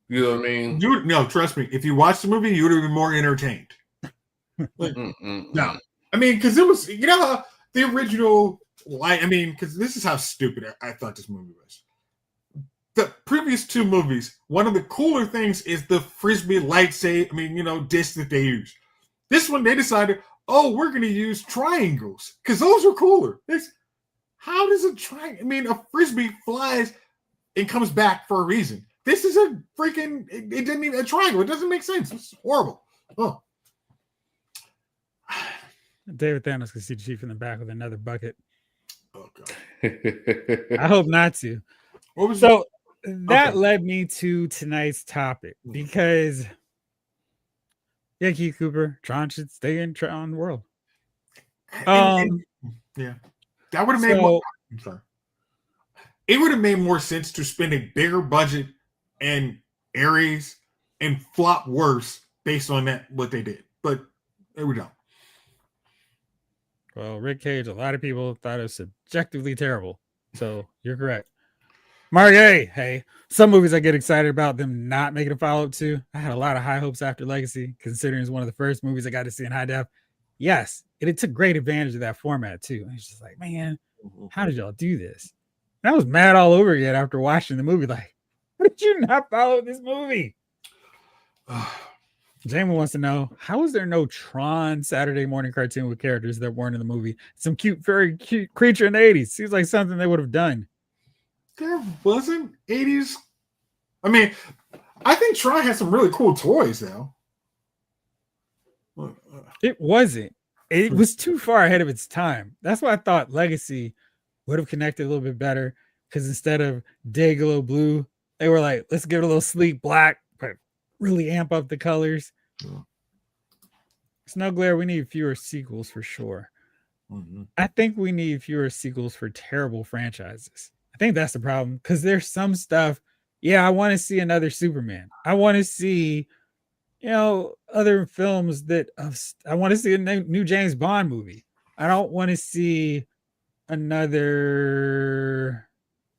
You know what I mean? No, trust me. If you watched the movie, you would have been more entertained. No, I mean, because it was, you know, how the original light. I mean, because this is how stupid I thought this movie was. The previous two movies, one of the cooler things is the frisbee lightsaber. I mean, you know, disc that they use. This one, they decided, oh, we're going to use triangles because those are cooler. How does a triangle? I mean, a frisbee flies and comes back for a reason. This is a freaking. It didn't even a triangle. It doesn't make sense. It's horrible. Oh. David Thanos can see the chief in the back with another bucket. Oh God. I hope not to. That led me to tonight's topic because Keith Cooper, Tron should stay in Tron world. Yeah, that would have made more. I'm sorry. It would have made more sense to spend a bigger budget and Ares and flop worse based on that what they did, but there we go. Well, Rick Cage, a lot of people thought it was subjectively terrible. So you're correct. Mark A, hey, some movies I get excited about them not making a follow-up to. I had a lot of high hopes after Legacy, considering it's one of the first movies I got to see in high def. Yes, it took great advantage of that format too. It's just like, man, how did y'all do this? And I was mad all over again after watching the movie. Like, how did you not follow this movie? Jamie wants to know, how is there no Tron Saturday morning cartoon with characters that weren't in the movie? Some very cute creature in the 80s. Seems like something they would have done. There wasn't 80s. I mean, I think Tron had some really cool toys, though. It wasn't. It was too far ahead of its time. That's why I thought Legacy would have connected a little bit better, because instead of Dayglow blue, they were like, let's give it a little sleek black, but really amp up the colors. Snow Glare, we need fewer sequels for sure. I think we need fewer sequels for terrible franchises. I think that's the problem, because there's some stuff. Yeah, I want to see another Superman. I want to see, other films I want to see a new James Bond movie. I don't want to see another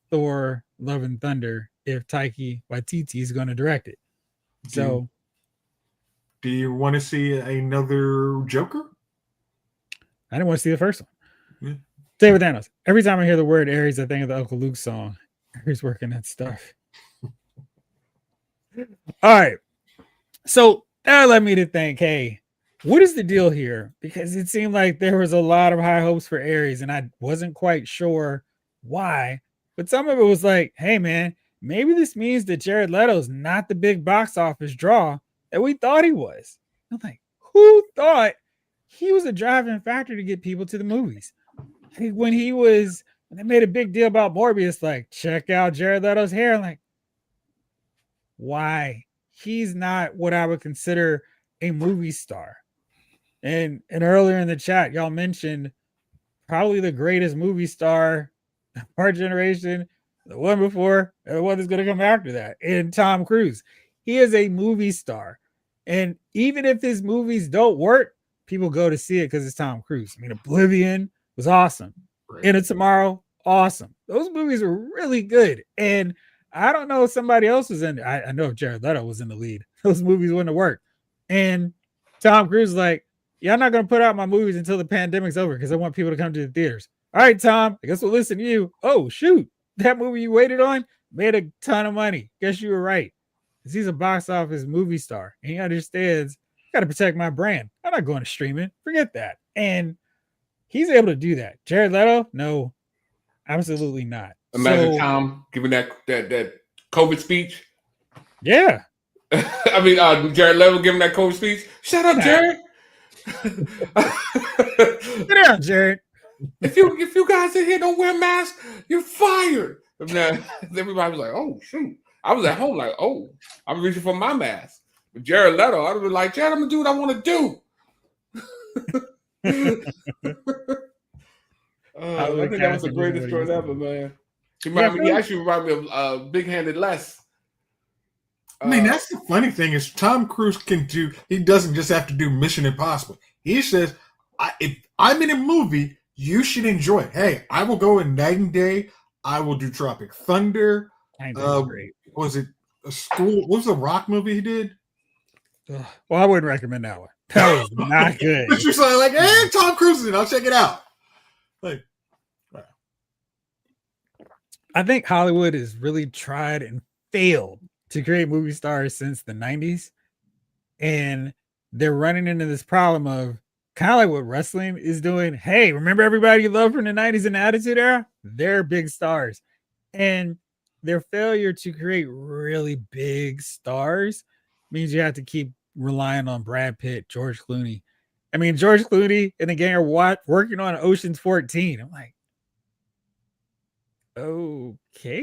Thor Love and Thunder if Taika Waititi is going to direct it. So do you want to see another Joker? I didn't want to see the first one. Yeah. David Thanos. Every time I hear the word Ares, I think of the Uncle Luke song. Ares working that stuff. All right. So that led me to think, hey, what is the deal here? Because it seemed like there was a lot of high hopes for Ares, and I wasn't quite sure why. But some of it was like, hey, man, maybe this means that Jared Leto's not the big box office draw that we thought he was. I'm like, who thought he was a driving factor to get people to the movies? When they made a big deal about Morbius, like, check out Jared Leto's hair. I'm like, why? He's not what I would consider a movie star. And earlier in the chat, y'all mentioned probably the greatest movie star of our generation, the one before, and the one that's going to come after that, and Tom Cruise. He is a movie star. And even if his movies don't work, people go to see it because it's Tom Cruise. I mean, Oblivion was awesome. Right. In It Tomorrow, awesome. Those movies were really good. And I don't know if somebody else was in it. I know if Jared Leto was in the lead, those movies wouldn't have worked. And Tom Cruise is like, yeah, I'm not going to put out my movies until the pandemic's over because I want people to come to the theaters. All right, Tom, I guess we'll listen to you. Oh, shoot. That movie you waited on made a ton of money. Guess you were right. Because he's a box office movie star. And he understands, I got to protect my brand. I'm not going to streaming. Forget that. And he's able to do that. Jared Leto? No, absolutely not. Imagine Tom giving that COVID speech. Yeah. I mean, Jared Leto giving that COVID speech. Shut up, Jared. Sit down, Jared. If you guys in here don't wear masks, you're fired. And then everybody was like, oh, shoot. I was at home like, oh, I'm reaching for my mask. But Jared Leto, I'd be like, Jared, I'm going to do what I want to do. I think that was the casting isn't greatest what it joint used to ever, be. man. Yeah, I He feel- actually reminded me of Big Handed Les. I mean, that's the funny thing is Tom Cruise can do. He doesn't just have to do Mission Impossible. He says, "If I'm in a movie, you should enjoy it. Hey, I will go in Night and Day. I will do Tropic Thunder. I think that's great. Was it a school? What was the Rock movie he did? Ugh. Well, I wouldn't recommend that one. That was not good. But you're like, hey, Tom Cruise is in. I'll check it out. Like, wow. I think Hollywood has really tried and failed to create movie stars since the 90s. And they're running into this problem of kind of like what wrestling is doing. Hey, remember everybody you loved from the 90s and the Attitude Era? They're big stars. And their failure to create really big stars means you have to keep relying on Brad Pitt, George Clooney. I mean, George Clooney and the gang are working on Ocean's 14. I'm like, okay,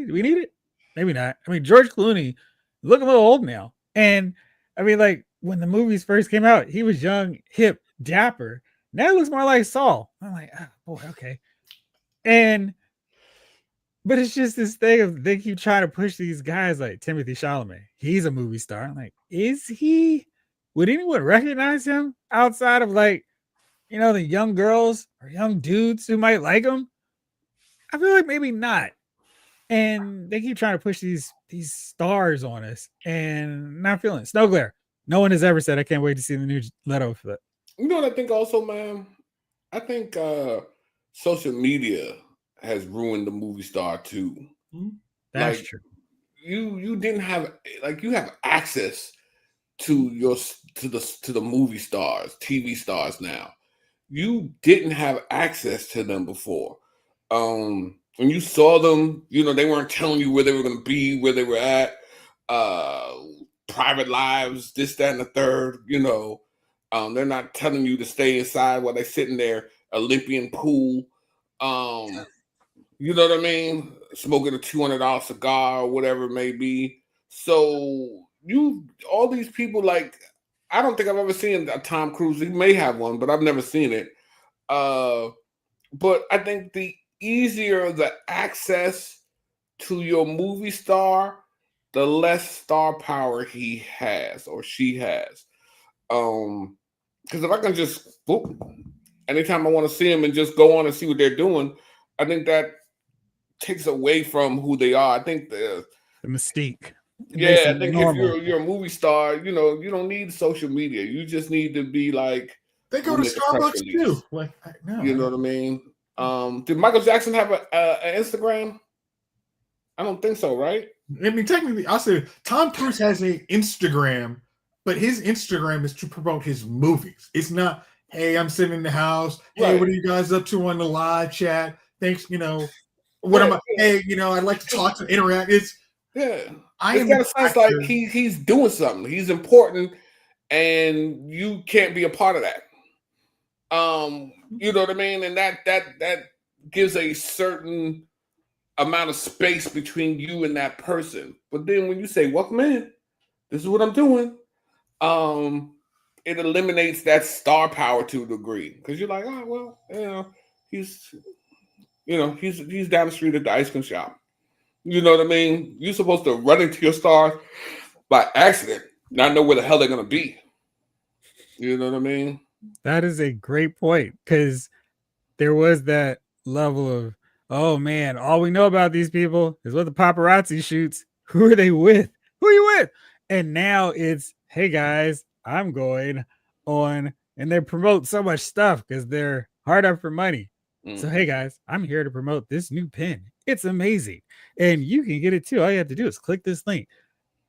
do we need it? Maybe not. I mean, George Clooney look a little old now. And I mean, like when the movies first came out, he was young, hip, dapper. Now he looks more like Saul. I'm like, oh boy, okay. But it's just this thing of they keep trying to push these guys like Timothy Chalamet. He's a movie star. I'm like, is he? Would anyone recognize him outside of like, the young girls or young dudes who might like him? I feel like maybe not. And they keep trying to push these stars on us and not feeling it. Snow Glare. No one has ever said, I can't wait to see the new Leto flip. You know what I think also, man? I think social media has ruined the movie star too. That's like, true. You didn't have you have access to the movie stars, TV stars now. You didn't have access to them before. When you saw them, they weren't telling you where they were going to be, where they were at, private lives, this, that, and the third. They're not telling you to stay inside while they're sitting there, Olympian pool. You know what I mean? Smoking a $200 cigar or whatever it may be. So all these people, I don't think I've ever seen a Tom Cruise. He may have one, but I've never seen it. But I think the easier the access to your movie star, the less star power he has or she has. Because if I can just anytime I want to see them and just go on and see what they're doing, I think that takes away from who they are. I think the mystique. Yeah, I think normal. If you're a movie star, you don't need social media. You just need to be like they go to Starbucks too. Like, no, you know what I mean? Did Michael Jackson have an Instagram? I don't think so, right? I mean, technically, I'll say Tom Cruise has an Instagram, but his Instagram is to promote his movies. It's not, hey, I'm sitting in the house. Hey, right. What are you guys up to on the live chat? Thanks, what am I? Hey, I'd like to talk to interact. It's got a sense like he's doing something. He's important, and you can't be a part of that. You know what I mean? And that gives a certain amount of space between you and that person. But then when you say, welcome in, this is what I'm doing, it eliminates that star power to a degree. Because you're like, oh, well, he's down the street at the ice cream shop. You know what I mean? You're supposed to run into your stars by accident, not know where the hell they're going to be. You know what I mean? That is a great point, because there was that level of, oh man, all we know about these people is what the paparazzi shoots. Who are they with? Who are you with? And now it's, hey guys, I'm going on, and they promote so much stuff because they're hard up for money. So, hey guys, I'm here to promote this new pen. It's amazing. And you can get it too. All you have to do is click this link.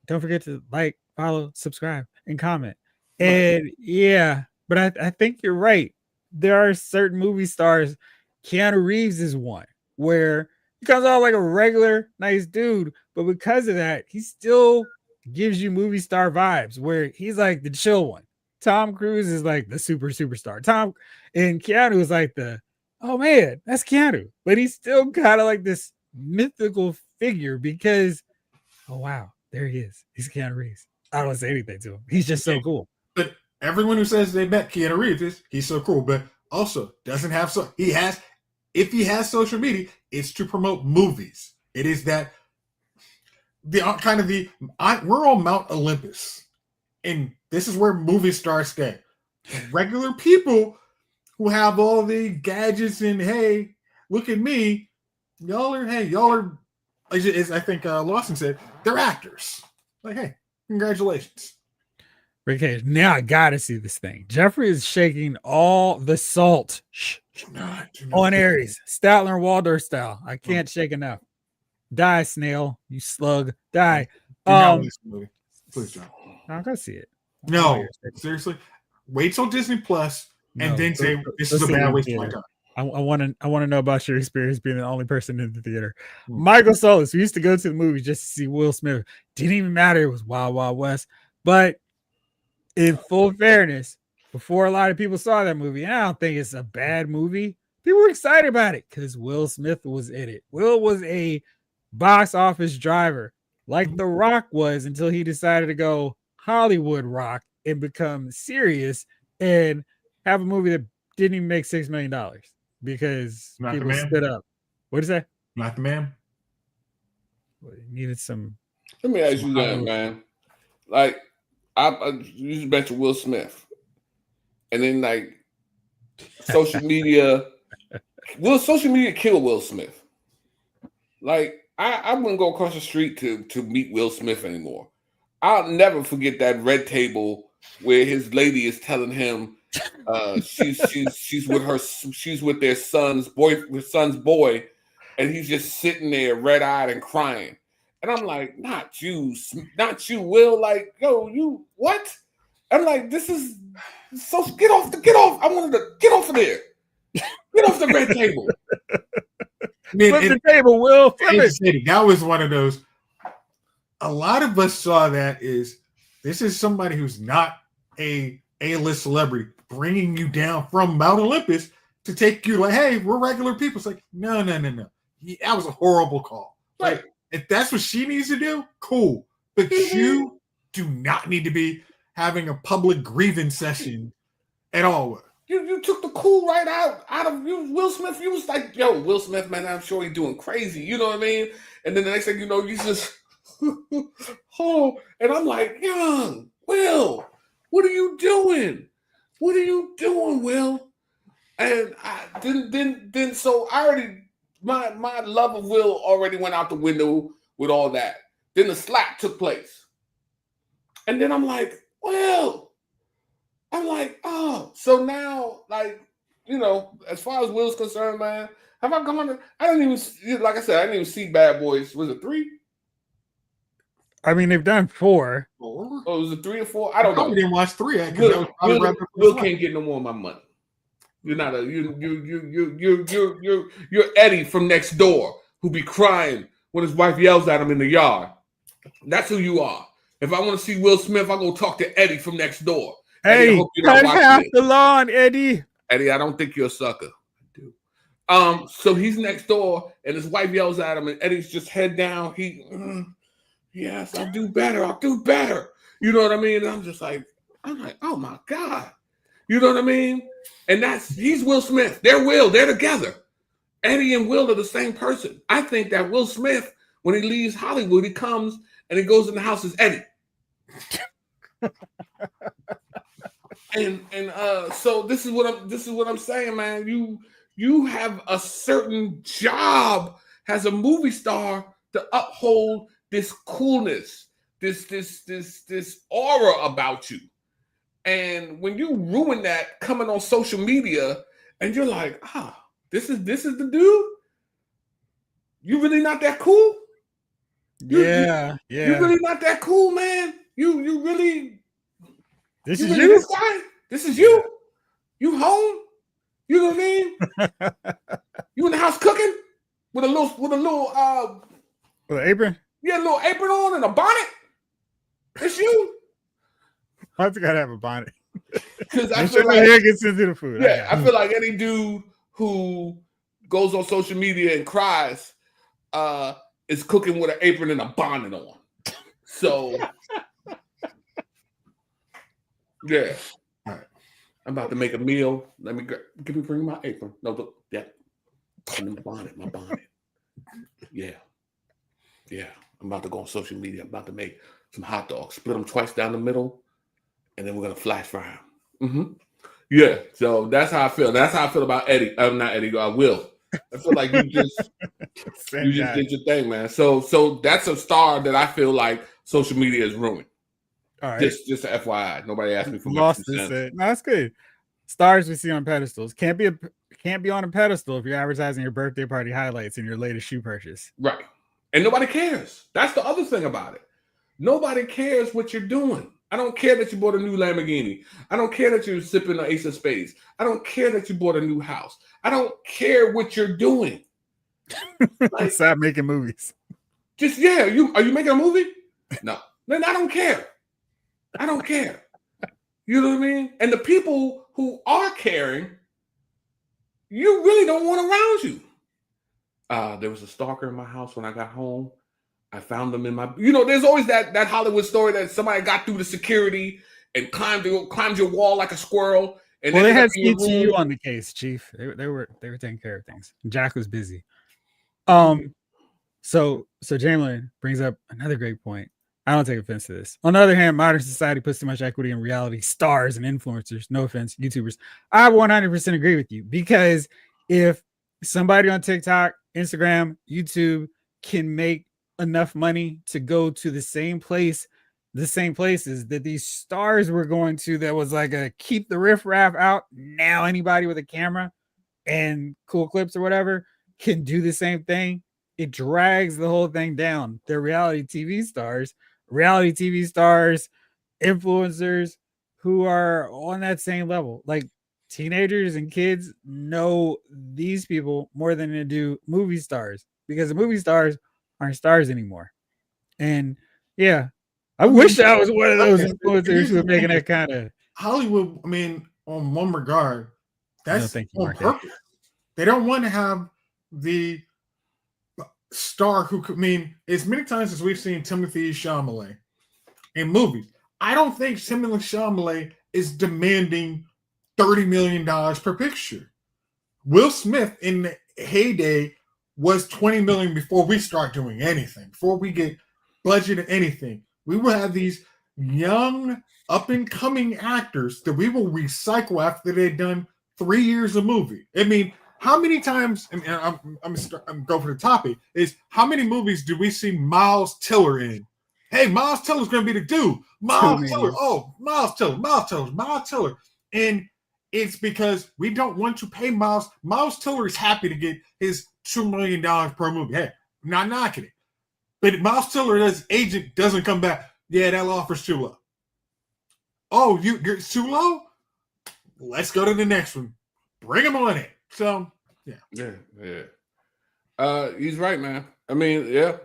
Don't forget to like, follow, subscribe, and comment. And yeah, but I think you're right. There are certain movie stars. Keanu Reeves is one where he comes out like a regular nice dude, but because of that, he still gives you movie star vibes where he's like the chill one. Tom Cruise is like the superstar. And Keanu is like oh man, that's Keanu. But he's still kind of like this mythical figure because, oh wow, there he is. He's Keanu Reeves. I don't want to say anything to him. He's just so cool. But everyone who says they met Keanu Reeves, he's so cool. But also doesn't have he has if he has social media, it's to promote movies. It is that we're on Mount Olympus, and this is where movie stars stay. Regular people who have all the gadgets and hey, look at me, y'all are. As I think Lawson said, they're actors. Like, hey, congratulations. Okay, now I gotta see this thing. Jeffrey is shaking all the salt Do not on Aries, Statler and Waldorf style. I can't shake enough. Die, snail, you slug. Die. Do not watch this movie. Please don't. I'm gonna see it. No, seriously. Wait till Disney Plus and then say this is a bad waste of my time. I want to know about your experience being the only person in the theater. Michael Solis, we used to go to the movie just to see Will Smith. Didn't even matter. It was Wild Wild West. But in full fairness, before a lot of people saw that movie, and I don't think it's a bad movie, people were excited about it because Will Smith was in it. Will was a box office driver, like The Rock was, until he decided to go Hollywood rock and become serious and have a movie that didn't even make $6 million because people stood up. What is that? Not the man. Well, needed some. Let me ask you that, man. Like, you mentioned Will Smith, and then like social media. Will social media kill Will Smith? Like, I wouldn't go across the street to meet Will Smith anymore. I'll never forget that red table where his lady is telling him she's with their son's boy, and he's just sitting there red-eyed and crying. And I'm like, not you, Will. Like, yo, you what? I'm like, this is so get off. I wanted to get off of there. Get off the red table. Flip the table, Will. That was one of those. A lot of us saw that this is somebody who's not a A-list celebrity bringing you down from Mount Olympus to take you like, hey, we're regular people. It's like, no. That was a horrible call. Right. Like, if that's what she needs to do, cool. But you do not need to be having a public grievance session at all. You took the cool right out of you, Will Smith. You was like, yo, Will Smith, man, I'm sure he's doing crazy. You know what I mean? And then the next thing you know, you just, and I'm like, young Will, what are you doing? What are you doing, Will? And so I already, my love of Will already went out the window with all that. Then the slap took place. And then I'm like, Will. I'm like, oh, so now, like, you know, as far as Will's concerned, man, have I gone? I didn't even, like I said, I didn't even see Bad Boys. Was it 3? I mean, they've done 4. Oh, was it 3 or 4? I don't know. We didn't watch 3. Will can't get no more of my money. You're not you're Eddie from next door who be crying when his wife yells at him in the yard. That's who you are. If I want to see Will Smith, I go talk to Eddie from next door. Hey, cut half the lawn, Eddie. Eddie, I don't think you're a sucker. I do. So he's next door, and his wife yells at him, and Eddie's just head down. Yes, I'll do better. You know what I mean? And I'm like, oh my God. You know what I mean? And he's Will Smith. They're together. Eddie and Will are the same person. I think that Will Smith, when he leaves Hollywood, he comes and he goes in the house as Eddie. So this is what I'm saying, man. You have a certain job as a movie star to uphold this coolness, this aura about you. And when you ruin that coming on social media and you're like, this is the dude? You really not that cool? Yeah. You really not that cool, man? You really This is you? This guy? This is you? You home? You know what I mean? You in the house cooking with a little with an apron? Yeah, a little apron on and a bonnet. It's you. I think I'd have a bonnet. Because I feel feel like my hair gets into the food. Yeah, I feel like any dude who goes on social media and cries is cooking with an apron and a bonnet on. So yeah. All right. I'm about to make a meal. Let me bring my apron. No, look, yeah. My bonnet. Yeah. I'm about to go on social media. I'm about to make some hot dogs, split them twice down the middle, and then we're gonna flash fry them. Yeah, so that's how I feel. That's how I feel about Eddie. Not Eddie. Will. I feel like you just did your thing, man. So that's a star that I feel like social media is ruined. All right. Just a FYI. Nobody asked me for my Lost 2 this. cents. No, that's good. Stars we see on pedestals can't be on a pedestal if you're advertising your birthday party highlights and your latest shoe purchase. Right. And nobody cares. That's the other thing about it. Nobody cares what you're doing. I don't care that you bought a new Lamborghini. I don't care that you're sipping an Ace of Spades. I don't care that you bought a new house. I don't care what you're doing. Like, stop making movies. Just are you making a movie? No. Then I don't care. I don't care. You know what I mean? And the people who are caring, you really don't want around you. There was a stalker in my house when I got home. I found them in my, there's always that Hollywood story that somebody got through the security and climbed your wall like a squirrel. And well, they had CTU on the case, Chief. They were taking care of things. Jack was busy. So Jamlin brings up another great point. I don't take offense to this. On the other hand, modern society puts too much equity in reality stars and influencers. No offense, YouTubers. I 100% agree with you, because if somebody on TikTok, Instagram, YouTube can make enough money to go to the same places that these stars were going to, that was like a keep the riffraff out. Now anybody with a camera and cool clips or whatever can do the same thing. It drags the whole thing down. They're reality TV stars, influencers who are on that same level. Like teenagers and kids know these people more than they do movie stars, because the movie stars aren't stars anymore. And yeah, I wish I was one of those influencers who are making that kind of Hollywood. I mean, on one regard, that's on purpose. They don't want to have the star who could, as many times as we've seen Timothée Chalamet in movies, I don't think Timothée Chalamet is demanding $30 million per picture. Will Smith in the heyday was $20 million before we start doing anything, before we get budgeted anything. We will have these young, up-and-coming actors that we will recycle after they've done 3 years of movie. How many times, and I'm going for the topic, is how many movies do we see Miles Teller in? Hey, Miles Teller's going to be the dude. Miles Teller. Oh, Miles Teller. And it's because we don't want to pay Miles. Miles Teller is happy to get his $2 million per movie. Hey, I'm not knocking it. But Miles Teller's agent doesn't come back. Yeah, that offer's too low. Oh, you're too low? Let's go to the next one. Bring him on in. So, yeah. He's right, man. They've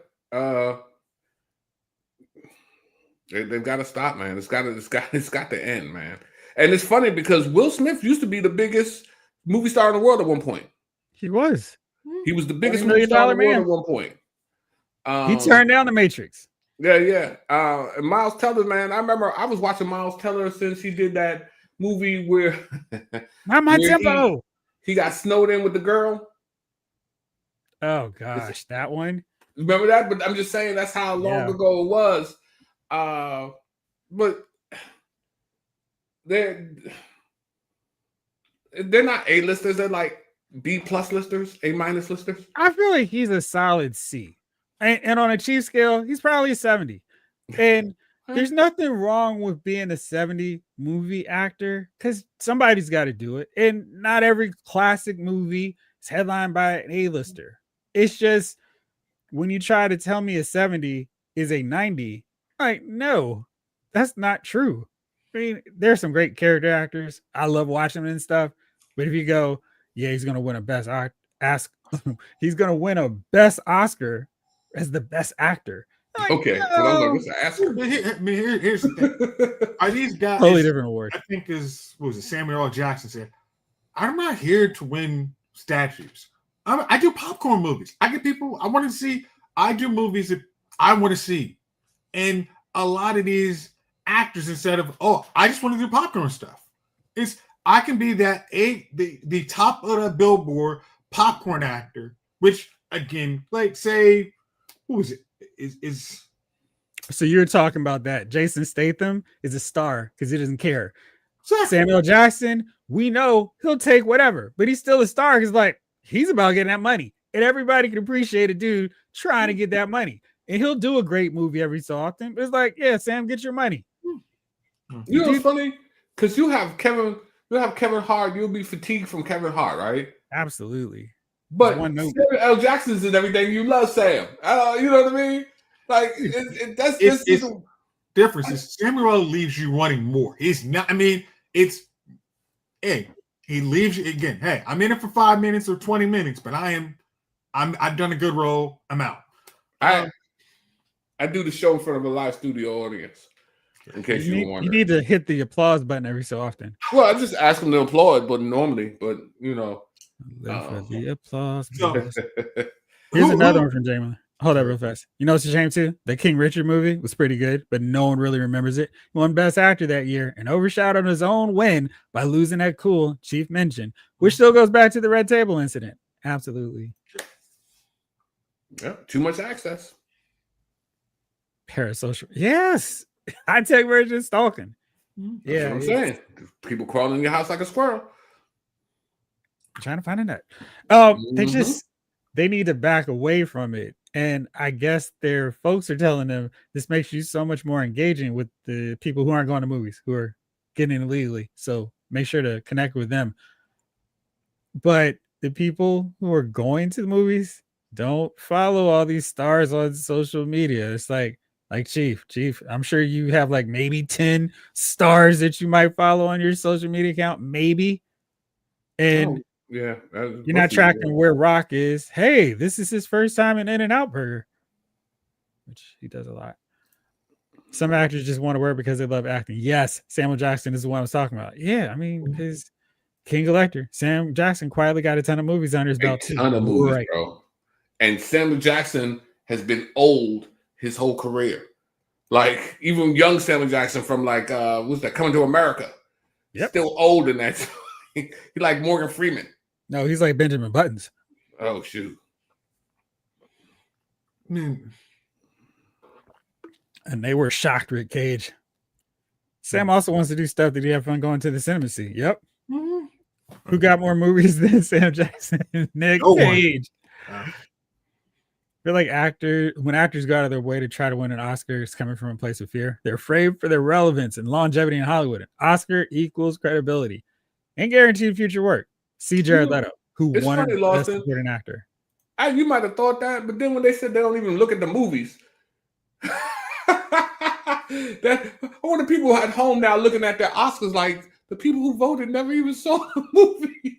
got to stop, man. It's got to end, man. And it's funny because Will Smith used to be the biggest movie star in the world at one point. He was the biggest movie star in the world at one point. He turned down The Matrix. Yeah. And Miles Teller, man, I remember I was watching Miles Teller since he did that movie where Not My Tempo. He got snowed in with the girl. Oh gosh, that one. Remember that? But I'm just saying that's how long ago it was. But they're not A-listers. They're like B+ listers, A- listers. I feel like he's a solid C. And on a Chief scale, he's probably a 70. And there's nothing wrong with being a 70 movie actor, because somebody's got to do it. And not every classic movie is headlined by an A-lister. It's just when you try to tell me a 70 is a 90, like, no, that's not true. There's some great character actors. I love watching them and stuff. But if you go, he's going to win a he's going to win a best Oscar as the best actor. Like, okay, no. So I was like, what's the Oscar? Here's the thing. Are these guys totally different award? I think Samuel L. Jackson said, I'm not here to win statues. I do popcorn movies. I get people I want to see. I do movies that I want to see. And a lot of these actors, instead of, I just want to do popcorn stuff, I can be the top of the billboard popcorn actor, which again, like say, who is it? Is So you're talking about that. Jason Statham is a star because he doesn't care. exactly. Samuel Jackson, we know he'll take whatever, but he's still a star because like he's about getting that money. And everybody can appreciate a dude trying to get that money. And he'll do a great movie every so often. But it's like, yeah, Sam, get your money. You know what's funny? Because you have Kevin Hart, you'll be fatigued from Kevin Hart, right? Absolutely. But Samuel L. Jackson's in everything. You love Sam. You know what I mean? Like that's the difference is Samuel leaves you wanting more. He's not. I mean, it's hey, he leaves you again. Hey, I'm in it for 5 minutes or 20 minutes, but I've done a good role. I'm out. I do the show in front of a live studio audience. In case you were wondering, you need to hit the applause button every so often. Well, I just ask them to applaud, but normally, you know, for the applause. So, here's another one from Jamie. Hold up real fast. You know what's a shame too? The King Richard movie was pretty good, but no one really remembers it. He won Best Actor that year and overshadowed his own win by losing that cool chief mention, which still goes back to the Red Table incident. Absolutely. Yeah, too much access. Parasocial. Yes. High-tech version of stalking. That's what I'm saying. People crawling in your house like a squirrel. I'm trying to find a nut. They need to back away from it. And I guess their folks are telling them this makes you so much more engaging with the people who aren't going to movies, who are getting in illegally. So make sure to connect with them. But the people who are going to the movies don't follow all these stars on social media. It's like Chief, I'm sure you have like maybe 10 stars that you might follow on your social media account, maybe. And yeah, you're not tracking where Rock is. Hey, this is his first time in In-N-Out Burger, which he does a lot. Some actors just want to wear it because they love acting. Yes, Samuel Jackson is the one I was talking about. Yeah, I mean, because King Elector, Sam Jackson quietly got a ton of movies under his belt too. A ton of movies, bro. And Samuel Jackson has been old his whole career. Like even young Samuel Jackson from like what's that, Coming to America? Yep. Still old in that. He like Morgan Freeman. No, he's like Benjamin Buttons. Oh shoot. And they were shocked, Rick Cage. Sam also wants to do stuff that he had fun going to the cinema to see. Yep. Mm-hmm. Who got more movies than Sam Jackson? Nick Cage. I feel like when actors go out of their way to try to win an Oscar, it's coming from a place of fear. They're afraid for their relevance and longevity in Hollywood. An Oscar equals credibility and guaranteed future work. See Jared Leto, who won Best Supporting Actor. You might have thought that, but then when they said they don't even look at the movies, I want the people at home now looking at their Oscars like the people who voted never even saw the movie.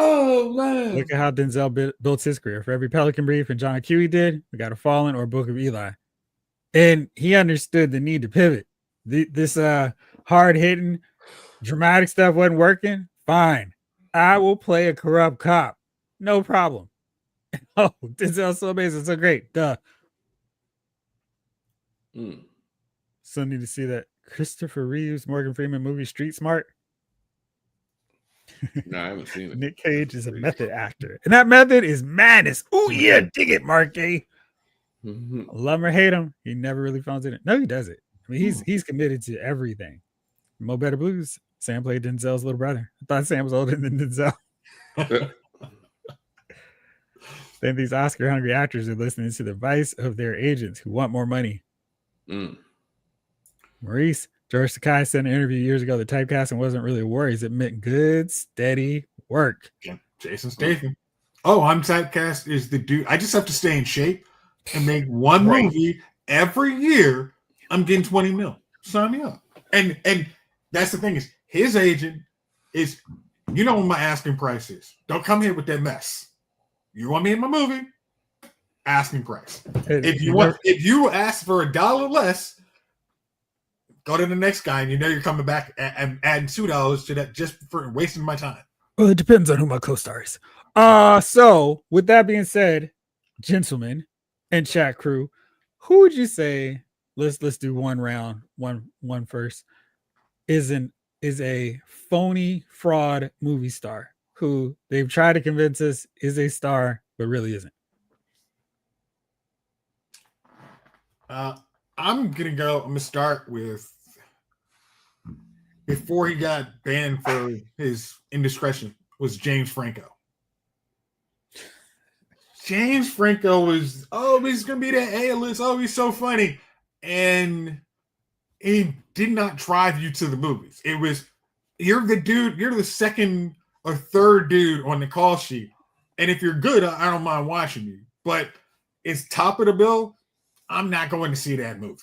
Oh man! Look at how Denzel built his career. For every Pelican Brief and John Q he did, we got a Fallen or Book of Eli, and he understood the need to pivot. This hard hitting, dramatic stuff wasn't working. Fine, I will play a corrupt cop, no problem. Oh, Denzel's so amazing, so great. Duh. So need to see that Christopher Reeves, Morgan Freeman movie Street Smart. No, I haven't seen it. Nick Cage is a method actor, and that method is madness. Oh yeah, dig it, Mark A. Love him or hate him, he never really phones it in. No, he does it. I mean, he's committed to everything. Mo Better Blues. Sam played Denzel's little brother. I thought Sam was older than Denzel. Then these Oscar-hungry actors are listening to the advice of their agents who want more money. Maurice, George Takei said in an interview years ago that typecasting wasn't really a worry. It meant good, steady work. Yeah, Jason Statham. Oh, I'm typecast is the dude. I just have to stay in shape and make one movie every year. I'm getting 20 mil. Sign me up. And that's the thing is his agent is, you know what my asking price is. Don't come here with that mess. You want me in my movie? Asking price. If you ask for $1 less, go to the next guy, and you know you're coming back and adding $2 to that just for wasting my time. Well, it depends on who my co-star is. So with that being said, gentlemen and chat crew, who would you say? Let's do one round, one first. Is an is a phony fraud movie star who they've tried to convince us is a star, but really isn't? I'm gonna start with before he got banned for his indiscretion was James Franco. James Franco was, oh, he's gonna be the A-list. Oh, he's so funny, and he did not drive you to the movies. It was, you're the dude, you're the second or third dude on the call sheet, and if you're good, I don't mind watching you. But it's top of the bill. I'm not going to see that movie,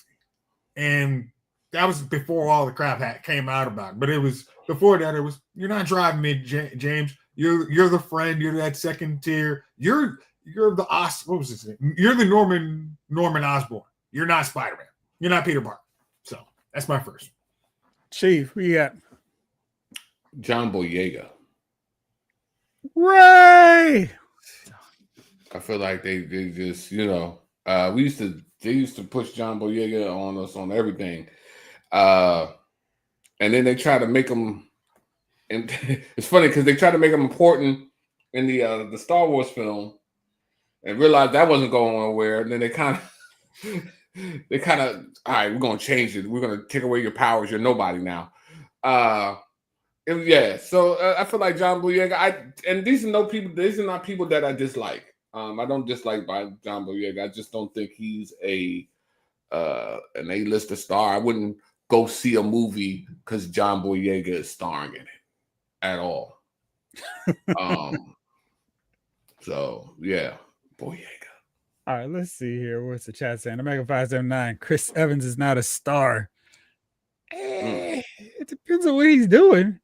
and that was before all the crap came out about it. But it was before that. It was, you're not driving me, James. You're the friend. You're that second tier. You're the what was his name? You're the Norman Osborn. You're not Spider-Man. You're not Peter Parker. So that's my first. Chief, who you got? John Boyega. Right. I feel like they just, they used to push John Boyega on us on everything. And then they try to make him, and it's funny because they try to make him important in the Star Wars film and realized that wasn't going nowhere. And then they kind of, all right, we're going to change it. We're going to take away your powers. You're nobody now. So I feel like John Boyega, and these are not people that I dislike. I don't dislike by John Boyega. I just don't think he's an A-lister star. I wouldn't go see a movie because John Boyega is starring in it at all. So yeah, Boyega. All right, let's see here. What's the chat saying? Omega 579. Chris Evans is not a star. It depends on what he's doing.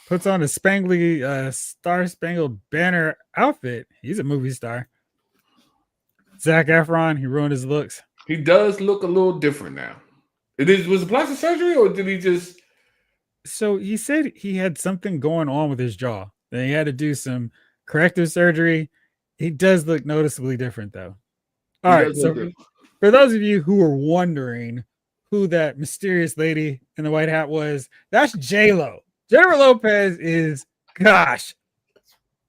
Puts on a spangly Star Spangled Banner outfit. He's a movie star. Zac Efron, he ruined his looks. He does look a little different now. Was it plastic surgery or did he just? So he said he had something going on with his jaw. Then he had to do some corrective surgery. He does look noticeably different though. All right, so for those of you who are wondering who that mysterious lady in the white hat was, that's J-Lo. Jennifer Lopez is, gosh,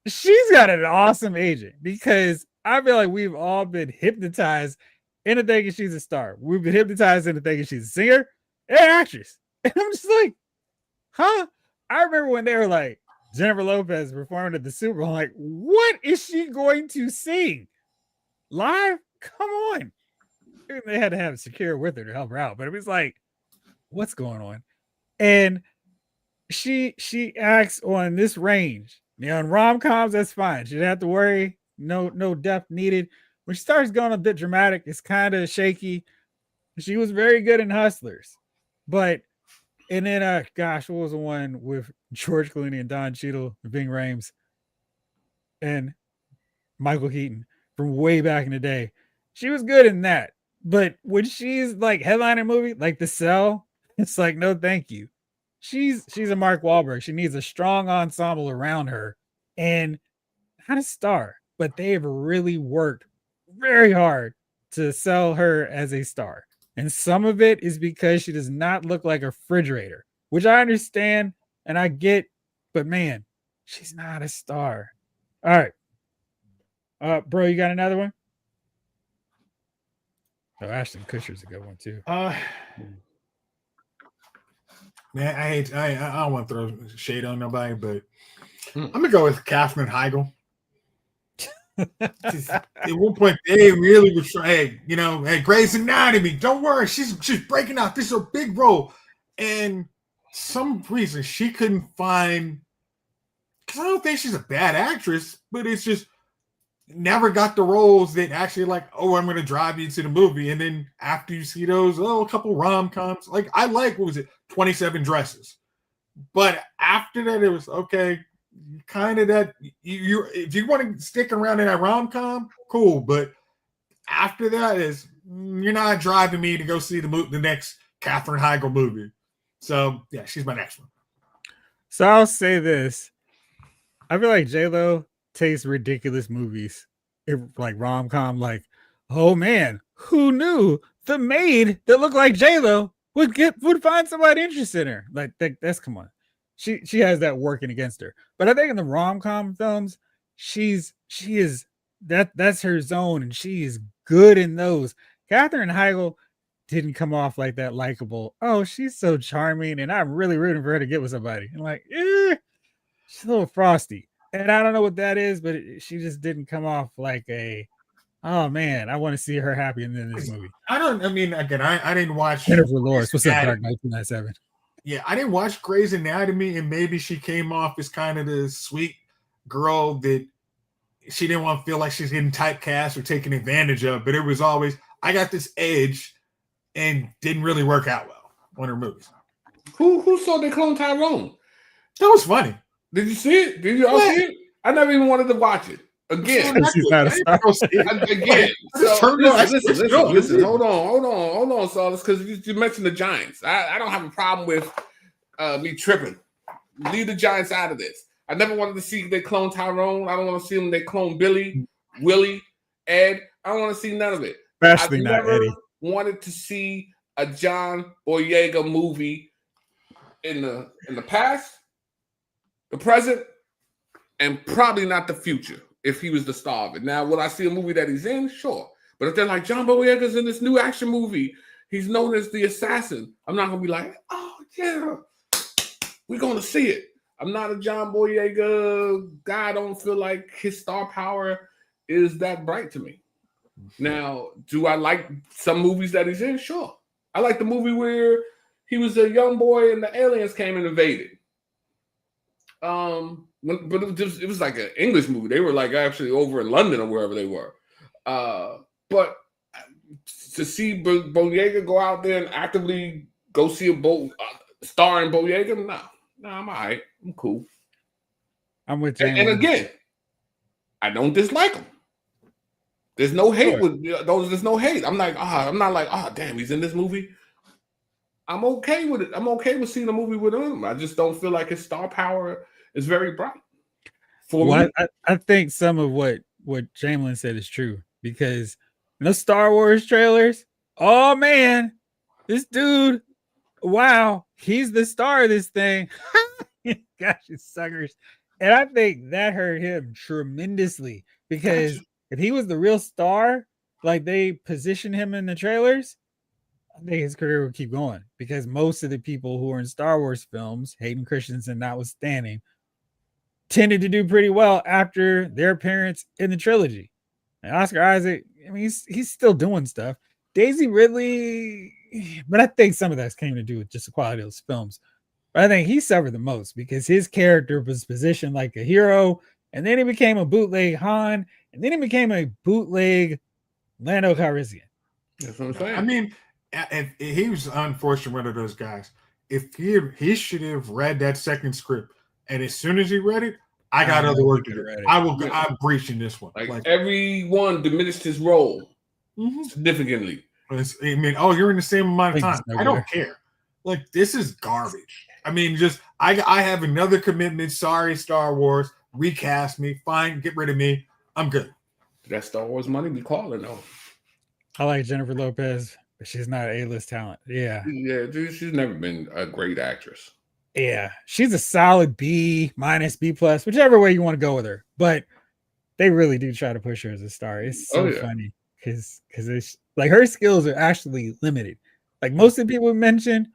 she's got an awesome agent because I feel like we've all been hypnotized into thinking she's a star. We've been hypnotized into thinking she's a singer and actress. And I'm just like, huh? I remember when they were like, Jennifer Lopez performing at the Super Bowl, I'm like, what is she going to sing? Live? Come on. They had to have Shakira with her to help her out, but it was like, what's going on? And she acts on this range. On rom-coms, that's fine. She didn't have to worry. No depth needed. When she starts going a bit dramatic, it's kind of shaky. She was very good in Hustlers. And then what was the one with George Clooney and Don Cheadle, Ving Rhames, and Michael Keaton from way back in the day? She was good in that. But when she's like headlining a movie like The Cell, it's like, no, thank you. She's a Mark Wahlberg. She needs a strong ensemble around her and not a star, but they have really worked very hard to sell her as a star. And some of it is because she does not look like a refrigerator, which I understand and I get, but man, she's not a star. All right. Bro, you got another one? Oh, Ashton Kutcher's a good one too. Man, I don't want to throw shade on nobody, but I'm gonna go with Katherine Heigl. At one point, they really were trying, hey, Grey's Anatomy, don't worry, she's breaking out. This is a big role, and some reason she couldn't find. Because I don't think she's a bad actress, but it's just never got the roles that actually like, oh, I'm going to drive you to the movie, and then after you see those, a couple rom-coms. Like I like, what was it, 27 Dresses, but after that, it was okay. Kind of that you if you want to stick around in that rom-com, cool, but after that is you're not driving me to go see the next Katherine Heigl movie. So yeah, she's my next one. So I'll say this: I feel like J-Lo takes ridiculous movies, like rom-com, like, oh man, who knew the maid that looked like J-Lo would find somebody interested in her. Like that's come on. She has that working against her. But I think in the rom-com films, she is that's her zone, and she is good in those. Katherine Heigl didn't come off like that likable. Oh, she's so charming, and I'm really rooting for her to get with somebody. And like, she's a little frosty. And I don't know what that is, but she just didn't come off like a, oh man, I want to see her happy in this movie. I mean, again, I didn't watch Jennifer Lawrence. What's up, Dark Knight 297? Yeah, I didn't watch Grey's Anatomy, and maybe she came off as kind of the sweet girl that she didn't want to feel like she's getting typecast or taken advantage of. But it was always, I got this edge, and didn't really work out well on her movies. Who saw they clone Tyrone? That was funny. Did you see it? Did you all see it? I never even wanted to watch it. Again. Again. So, listen. Hold on, Saulus, because you mentioned the Giants. I don't have a problem with me tripping. Leave the Giants out of this. I never wanted to see they clone Tyrone. I don't want to see them they clone Billy, Willie, Ed. I don't want to see none of it. Especially not Eddie. Wanted to see a John Boyega movie in the past, the present, and probably not the future if he was the star of it. Now, will I see a movie that he's in? Sure. But if they're like, John Boyega's in this new action movie, he's known as the assassin, I'm not going to be like, oh, yeah, we're going to see it. I'm not a John Boyega guy. I don't feel like his star power is that bright to me. Now, do I like some movies that he's in? Sure. I like the movie where he was a young boy and the aliens came and invaded. But it was like an English movie. They were like actually over in London or wherever they were. But to see Boyega go out there and actively go see a star in Boyega, no, I'm all right. I'm cool. I'm with James. And again, I don't dislike him. There's no hate with those. There's no hate. I'm not like, damn, he's in this movie. I'm okay with it. I'm okay with seeing a movie with him. I just don't feel like his star power is very bright. I think some of what Jamelin said is true, because in those Star Wars trailers, oh man, this dude, wow, he's the star of this thing. Gosh, you suckers. And I think that hurt him tremendously, because if he was the real star, like they position him in the trailers, I think his career would keep going, because most of the people who are in Star Wars films, Hayden Christensen notwithstanding, tended to do pretty well after their appearance in the trilogy. And Oscar Isaac, I mean, he's still doing stuff. Daisy Ridley, but I think some of that's came to do with just the quality of those films. But I think he suffered the most because his character was positioned like a hero, and then he became a bootleg Han, and then he became a bootleg Lando Calrissian. That's what I'm saying. I mean, he was unfortunately one of those guys. If he should have read that second script, and as soon as he read it, I got other work to do. I'm breaching this one. Like everyone diminished his role significantly. I mean, you're in the same amount of time. I don't care. Like, this is garbage. I mean, I have another commitment. Sorry, Star Wars. Recast me. Fine. Get rid of me. I'm good. That Star Wars money be calling though. I like Jennifer Lopez, but she's not an A-list talent. Yeah, dude, she's never been a great actress. Yeah, she's a solid B-, B+, whichever way you want to go with her. But they really do try to push her as a star. It's so funny because it's like her skills are actually limited. Like most of the people we mentioned,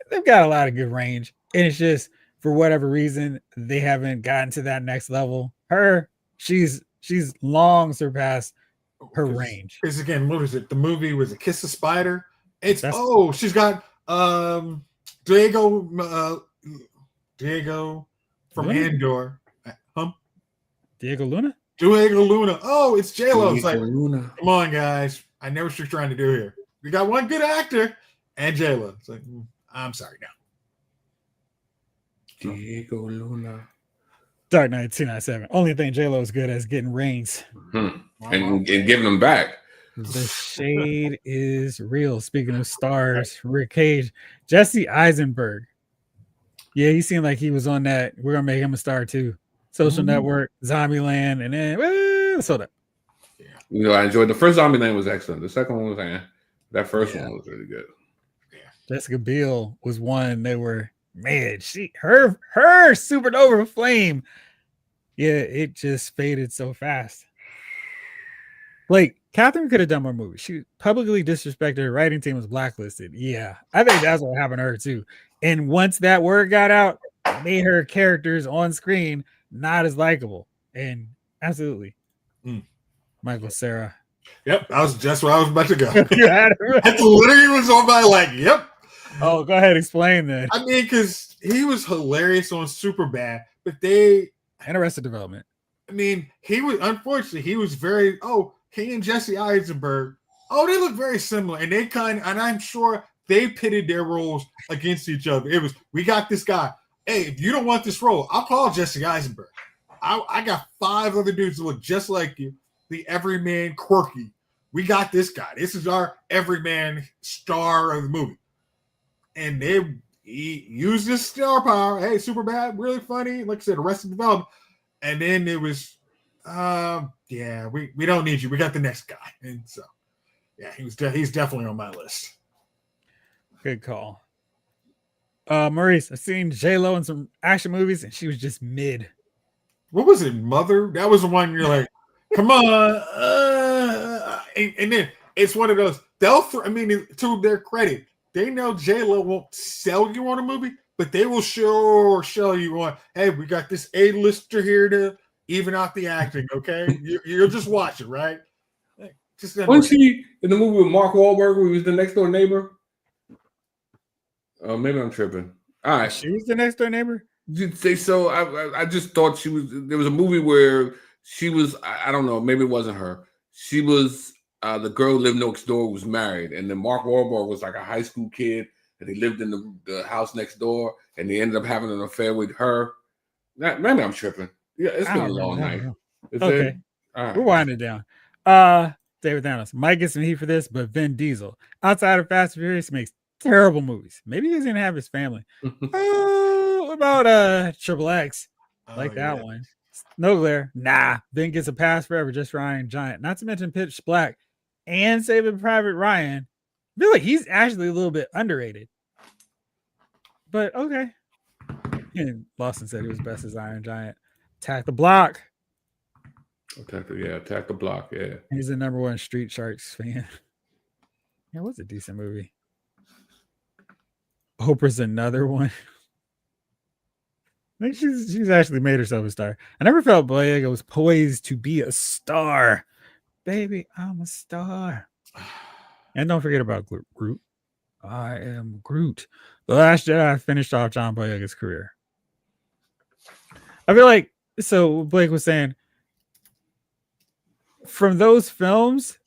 they've got a lot of good range, and it's just for whatever reason they haven't gotten to that next level. She's long surpassed her range. Because again, what was it? The movie was A Kiss the Spider. She's got Diego from Luna? Andor. Diego Luna? Diego Luna. Oh, it's J-Lo. It's like, Luna. Come on, guys. I know what you're trying to do here. We got one good actor and J-Lo. It's like, I'm sorry now. Diego Luna. Dark Knight 297. Only thing J-Lo is good at is getting rings. And giving them back. The shade is real. Speaking of stars, Rick Cage, Jesse Eisenberg. Yeah, he seemed like he was on that. We're gonna make him a star too. Social Network, Zombieland, and then so that. I enjoyed the first Zombieland was excellent. The second one was that first one was really good. Jessica Biel was one. They were man, her supernova flame. Yeah, it just faded so fast. Like Catherine could have done more movies. She publicly disrespected her writing team, was blacklisted. Yeah, I think that's what happened to her too. And once that word got out, it made her characters on screen not as likable. And absolutely, Michael Cera. Yep, that's where I was about to go. You had it right. That's literally was on my like. Yep. Oh, go ahead, explain that. I mean, because he was hilarious on Superbad, but they And Arrested Development. I mean, he was very. Oh, he and Jesse Eisenberg. Oh, they look very similar, and and I'm sure they pitted their roles against each other. It was, we got this guy. Hey, if you don't want this role, I'll call Jesse Eisenberg. I got 5 other dudes that look just like you, the everyman quirky. We got this guy. This is our everyman star of the movie, and he used this star power. Hey, Superbad, really funny. Like I said, Arrested Development. And then it was, yeah, we don't need you. We got the next guy. And so, yeah, he's definitely on my list. Good call. Maurice, I've seen J-Lo in some action movies, and she was just mid. What was it, Mother? That was the one you're like, come on. And then it's one of those, to their credit, they know J-Lo won't sell you on a movie, but they will show you on, hey, we got this A-lister here to even out the acting, okay? You'll just watch it, right? Wasn't she in the movie with Mark Wahlberg where he was the next door neighbor? Oh, maybe I'm tripping. All right. She was the next door neighbor? You'd say so. I just thought she was. There was a movie where she was. I don't know. Maybe it wasn't her. She was the girl who lived next door was married, and then Mark Wahlberg was like a high school kid, and he lived in the house next door, and he ended up having an affair with her. Maybe I'm tripping. Yeah, it's been a long night. Okay, all right. We're winding down. David Thanos might get some heat for this, but Vin Diesel, outside of Fast and Furious, makes terrible movies. Maybe he's gonna have his family. What about Triple X? That one. No glare. Nah. Vin gets a pass forever, just Ryan Giant. Not to mention Pitch Black and Saving Private Ryan. I feel like he's actually a little bit underrated. But okay. And Lawson said he was best as Iron Giant. Attack the Block. Attack the Block, yeah. He's the number 1 Street Sharks fan. Yeah, it was a decent movie. Oprah's another one. I think she's actually made herself a star. I never felt Boyega was poised to be a star. Baby, I'm a star. And don't forget about Groot. I am Groot. The Last Jedi finished off John Boyega's career. I feel like, so Blake was saying, from those films,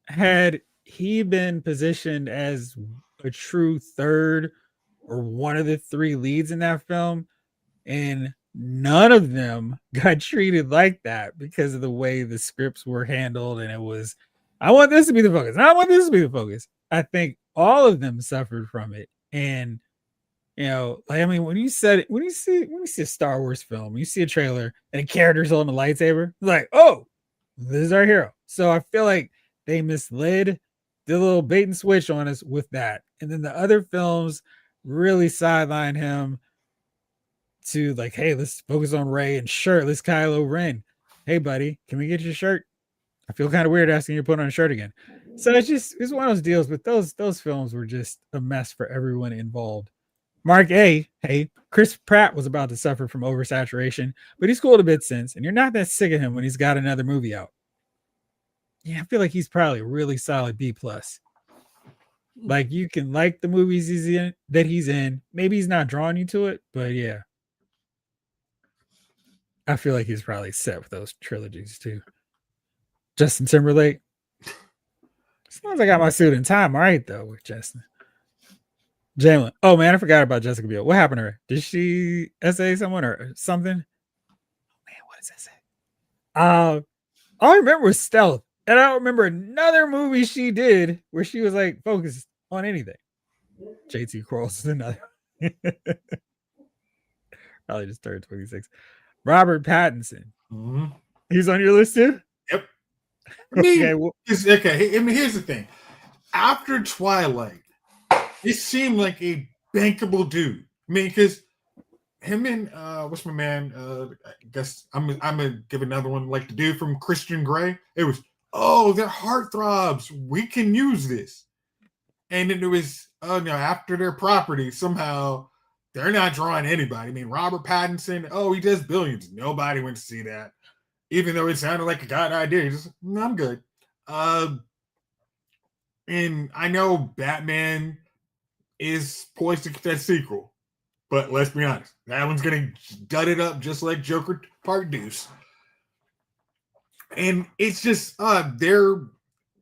had he been positioned as a true third or one of the 3 leads in that film, and none of them got treated like that because of the way the scripts were handled, and it was, I want this to be the focus. I want this to be the focus. I think all of them suffered from it. And when you see a Star Wars film, you see a trailer and a character's holding a lightsaber, like, oh, this is our hero. So I feel like they misled, the little bait and switch on us with that. And then the other films really sideline him to like, hey, let's focus on Rey and shirtless Kylo Ren. Hey, buddy, can we get your shirt? I feel kind of weird asking you to put on a shirt again. So it's one of those deals, but those films were just a mess for everyone involved. Mark A, hey, Chris Pratt was about to suffer from oversaturation, but he's cooled a bit since, and you're not that sick of him when he's got another movie out. Yeah, I feel like he's probably a really solid B+. Like, you can like the movies he's in. Maybe he's not drawing you to it, but yeah. I feel like he's probably set with those trilogies too. Justin Timberlake. As long as I got my suit in time, all right, though, with Justin. Jalen. Oh, man, I forgot about Jessica Biel. What happened to her? Did she essay someone or something? Man, what does that say? All I remember was Stealth. And I don't remember another movie she did where she was like focused on anything. JT Quarles is another. Probably just turned 26. Robert Pattinson. Mm-hmm. He's on your list too? Yep. Okay. I mean, here's the thing. After Twilight, It seemed like a bankable dude. I mean, because him and what's my man? I guess I'm gonna give another one like the dude from Christian Grey. It was they're heartthrobs. We can use this, and then it was after their property somehow they're not drawing anybody. I mean, Robert Pattinson, he does billions. Nobody went to see that, even though it sounded like a god idea. He's just, no, I'm good. And I know Batman is poised to get that sequel. But let's be honest, that one's gonna gut it up just like Joker Part Deuce. And it's just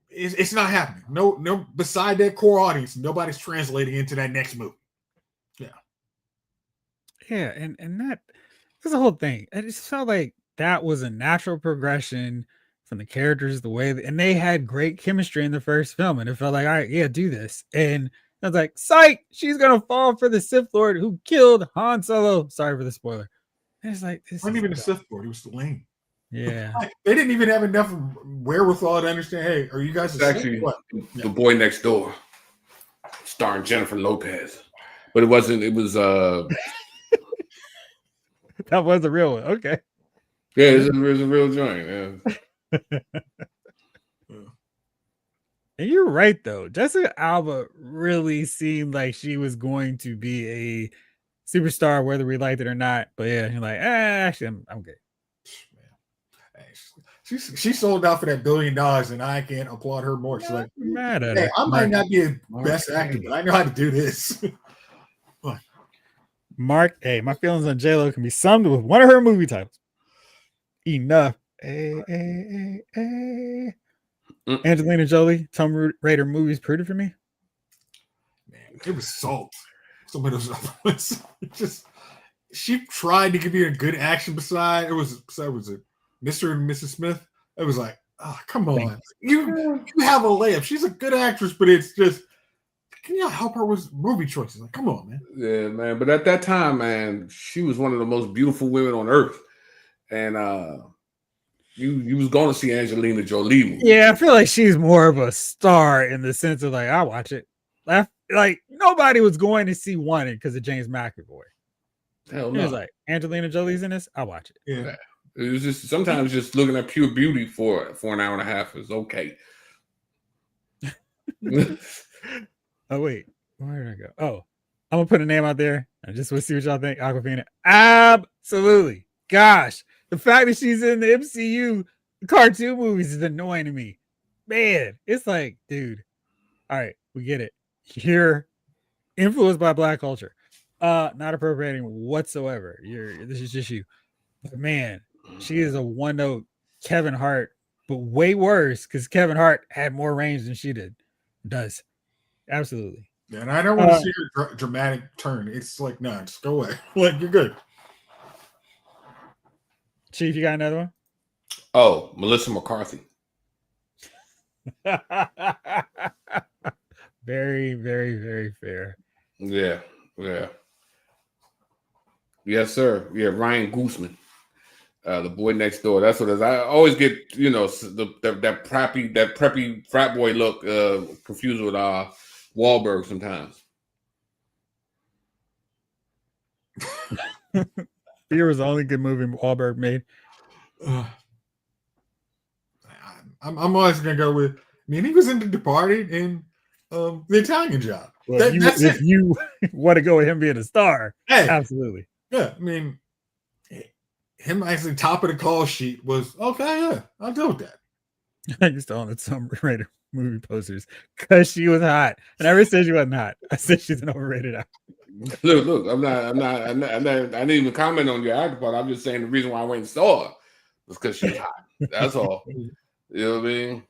it's not happening. No, beside that core audience, nobody's translating into that next movie. Yeah, and that's the whole thing. I just felt like that was a natural progression from the characters, the way and they had great chemistry in the first film, and it felt like, all right, yeah, do this. And I was like, psych, she's gonna fall for the Sith Lord who killed Han Solo. Sorry for the spoiler. And it's like, this wasn't even a dumb. Sith Lord, it was lame. Yeah. They didn't even have enough wherewithal to understand, hey, are you guys actually The Boy Next Door, starring Jennifer Lopez. But it wasn't, it was that was a real one. Okay. Yeah, it was a real joint. Yeah. And you're right, though. Jessica Alba really seemed like she was going to be a superstar, whether we liked it or not. But yeah, you're like, actually, I'm good. She sold out for that $1 billion, and I can't applaud her more. She's like, mad at hey, her. I might not be a best actor, but I know how to do this. Mark, hey, my feelings on J-Lo can be summed with one of her movie titles. Enough. Angelina Jolie, Tomb Raider movies pretty for me. Man, it was salt. Some of those other ones. Just she tried to give you a good action beside it was Mr. and Mrs. Smith. It was like, oh, come on. You have a layup. She's a good actress, but it's just, can you help her with movie choices? Like, come on, man. Yeah, man. But at that time, man, she was one of the most beautiful women on earth. And you was going to see Angelina Jolie movie. Yeah, I feel like she's more of a star in the sense of like, I watch it. Like nobody was going to see Wanted because of James McAvoy. Hell no. It was like, Angelina Jolie's in this, I'll watch it. Yeah. It was just sometimes just looking at pure beauty for an hour and a half is okay. Oh, wait. Where did I go? Oh, I'm going to put a name out there. I just want to see what y'all think. Awkwafina. Absolutely. Gosh, the fact that she's in the MCU cartoon movies is annoying to me. Man, it's like, dude, all right, we get it. You're influenced by Black culture. Not appropriating whatsoever. This is just you. But man, she is a one-note Kevin Hart, but way worse because Kevin Hart had more range than she does. Absolutely. Yeah, and I don't want to see her dramatic turn. It's like, no, just go away. Like, you're good. Chief, you got another one? Oh, Melissa McCarthy. Very, very, very fair. Yeah. Yes, sir. Yeah, Ryan Gooseman. The Boy Next Door. That's what it is. I always get, that preppy frat boy look confused with Wahlberg sometimes. Fear was the only good movie Wahlberg made. I'm always gonna go with. I mean, he was in The Departed and The Italian Job. Well, if you want to go with him being a star, hey, absolutely. Yeah, I mean, him actually top of the call sheet was okay. Yeah, I'll deal with that. I used to own the Tomb Raider movie posters because she was hot. I never said she wasn't hot. I said she's an overrated actor. Look, I didn't even comment on your actor part. I'm just saying the reason why I went and saw her was because she's hot. That's all. You know what I mean?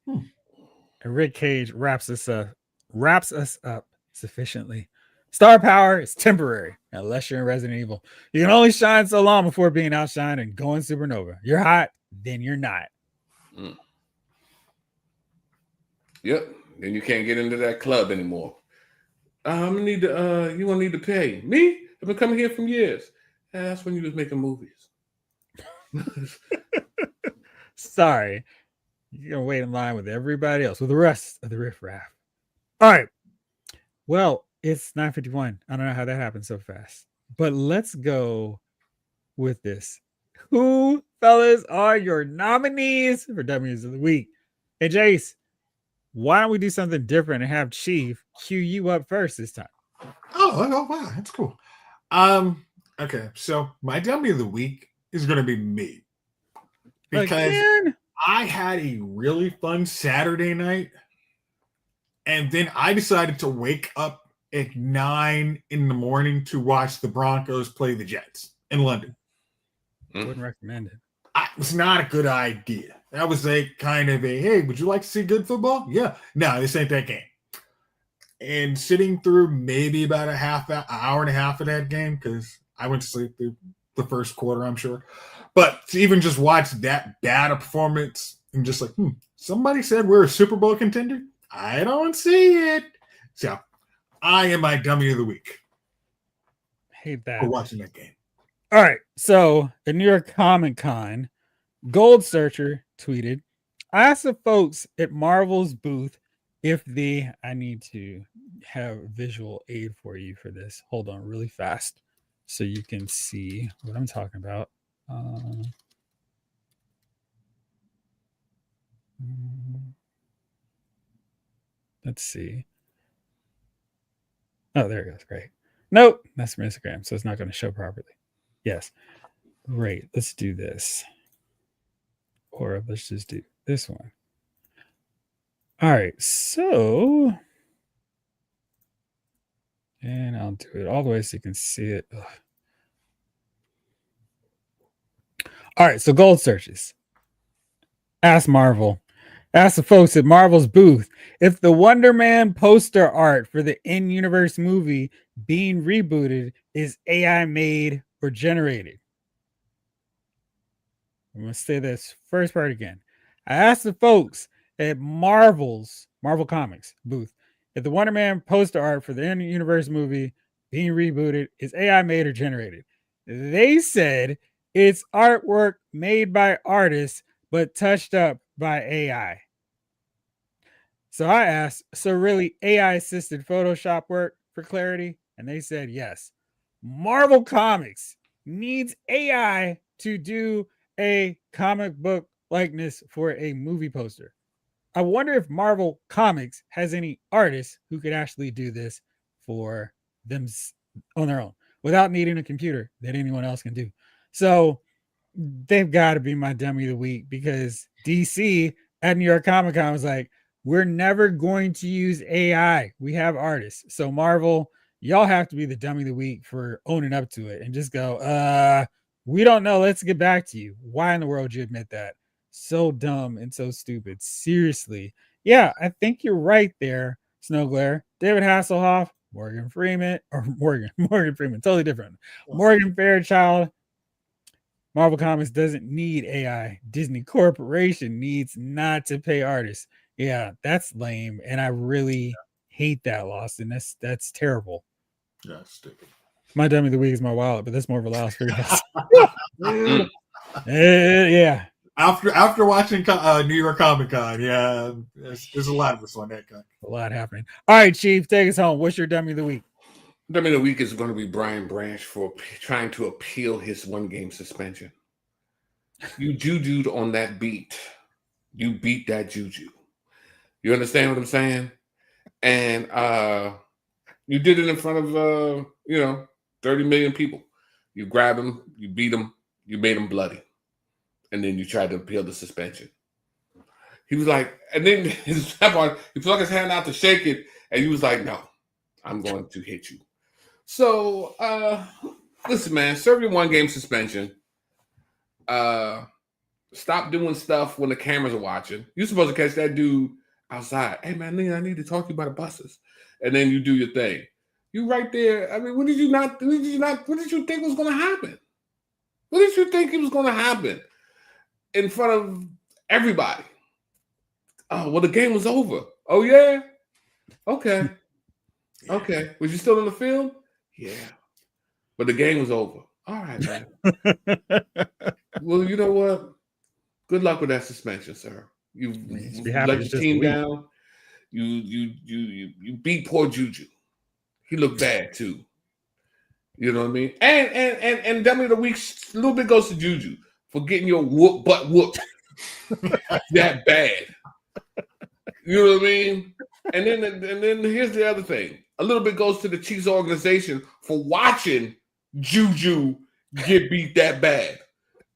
And Rick Cage wraps us up sufficiently. Star power is temporary unless you're in Resident Evil. You can only shine so long before being outshined and going supernova. You're hot, then you're not. Yep. Then you can't get into that club anymore. I'm gonna need to. You gonna need to pay me? I've been coming here for years. That's when you was making movies. Sorry, you're gonna wait in line with everybody else, with the rest of the riffraff. All right. Well, it's 9:51. I don't know how that happened so fast. But let's go with this. Who, fellas, are your nominees for W's of the Week? Hey, Jace, why don't we do something different and have Chief cue you up first this time? Oh, wow, that's cool. Okay, so my dummy of the week is going to be me because Again? I had a really fun Saturday night, and then I decided to wake up at 9 in the morning to watch the Broncos play the Jets in London. Wouldn't recommend it. It was not a good idea. That was a kind of a, hey, would you like to see good football? Yeah. No, this ain't that game. And sitting through maybe about an hour and a half of that game, because I went to sleep through the first quarter, I'm sure. But to even just watch that bad a performance and just like, somebody said we're a Super Bowl contender? I don't see it. So I am my dummy of the week Hate that. for watching that game. All right. So at New York Comic Con, Gold Searcher tweeted, I asked the folks at Marvel's booth if I need to have visual aid for you for this. Hold on really fast so you can see what I'm talking about. Let's see. Oh, there it goes. Great. Nope, that's from Instagram, so it's not going to show properly. Yes. Great. Let's do this. Or let's just do this one. All right. So, and I'll do it all the way so you can see it. Ugh. All right. So, gold searches. Ask Marvel. Ask the folks at Marvel's booth if the Wonder Man poster art for the in-universe movie being rebooted is AI made or generated. I'm going to say this first part again. I asked the folks at Marvel Comics booth if the Wonder Man poster art for the in-universe movie being rebooted is AI made or generated. They said it's artwork made by artists but touched up by AI. So I asked, so really AI assisted Photoshop work for clarity? And they said yes. Marvel Comics needs AI to do a comic book likeness for a movie poster. I wonder if Marvel Comics has any artists who could actually do this for them on their own without needing a computer that anyone else can do. So they've got to be my dummy of the week because DC at New York Comic Con was like, we're never going to use AI. We have artists. So Marvel, y'all have to be the dummy of the week for owning up to it and just go, we don't know. Let's get back to you. Why in the world would you admit that? So dumb and so stupid. Seriously. Yeah, I think you're right there, Snowglare. David Hasselhoff, Morgan Freeman, totally different. Morgan Fairchild. Marvel Comics doesn't need AI. Disney Corporation needs not to pay artists. Yeah, that's lame. And I really hate that, Lawson. That's terrible. Yeah, stupid. My dummy of the week is my wallet, but that's more of a loss for you. Yeah. After watching New York Comic Con, yeah, there's a lot of this on that guy. A lot happening. All right, Chief, take us home. What's your dummy of the week? Dummy of the week is going to be Brian Branch for trying to appeal his one-game suspension. You juju'd on that beat. You beat that juju. You understand what I'm saying? And you did it in front of 30 million people. You grabbed him, you beat him, you made him bloody, and then you tried to appeal the suspension. He was like, and then he put his hand out to shake it, and he was like, "No, I'm going to hit you." So, listen, man, serve your one-game suspension. Stop doing stuff when the cameras are watching. You're supposed to catch that dude outside. Hey, man, I need to talk to you about the buses. And then you do your thing. You right there. I mean, what did you think was going to happen? What did you think it was going to happen in front of everybody? Oh, well, the game was over. Oh, yeah? Okay. Okay. Was you still on the field? Yeah. But the game was over. All right, man. Well, you know what? Good luck with that suspension, sir. You let your team down. you beat poor Juju. He looked bad too. You know what I mean? And Dummy of the Week a little bit goes to Juju for getting your butt whooped that bad. You know what I mean? And then here's the other thing. A little bit goes to the Chiefs organization for watching Juju get beat that bad.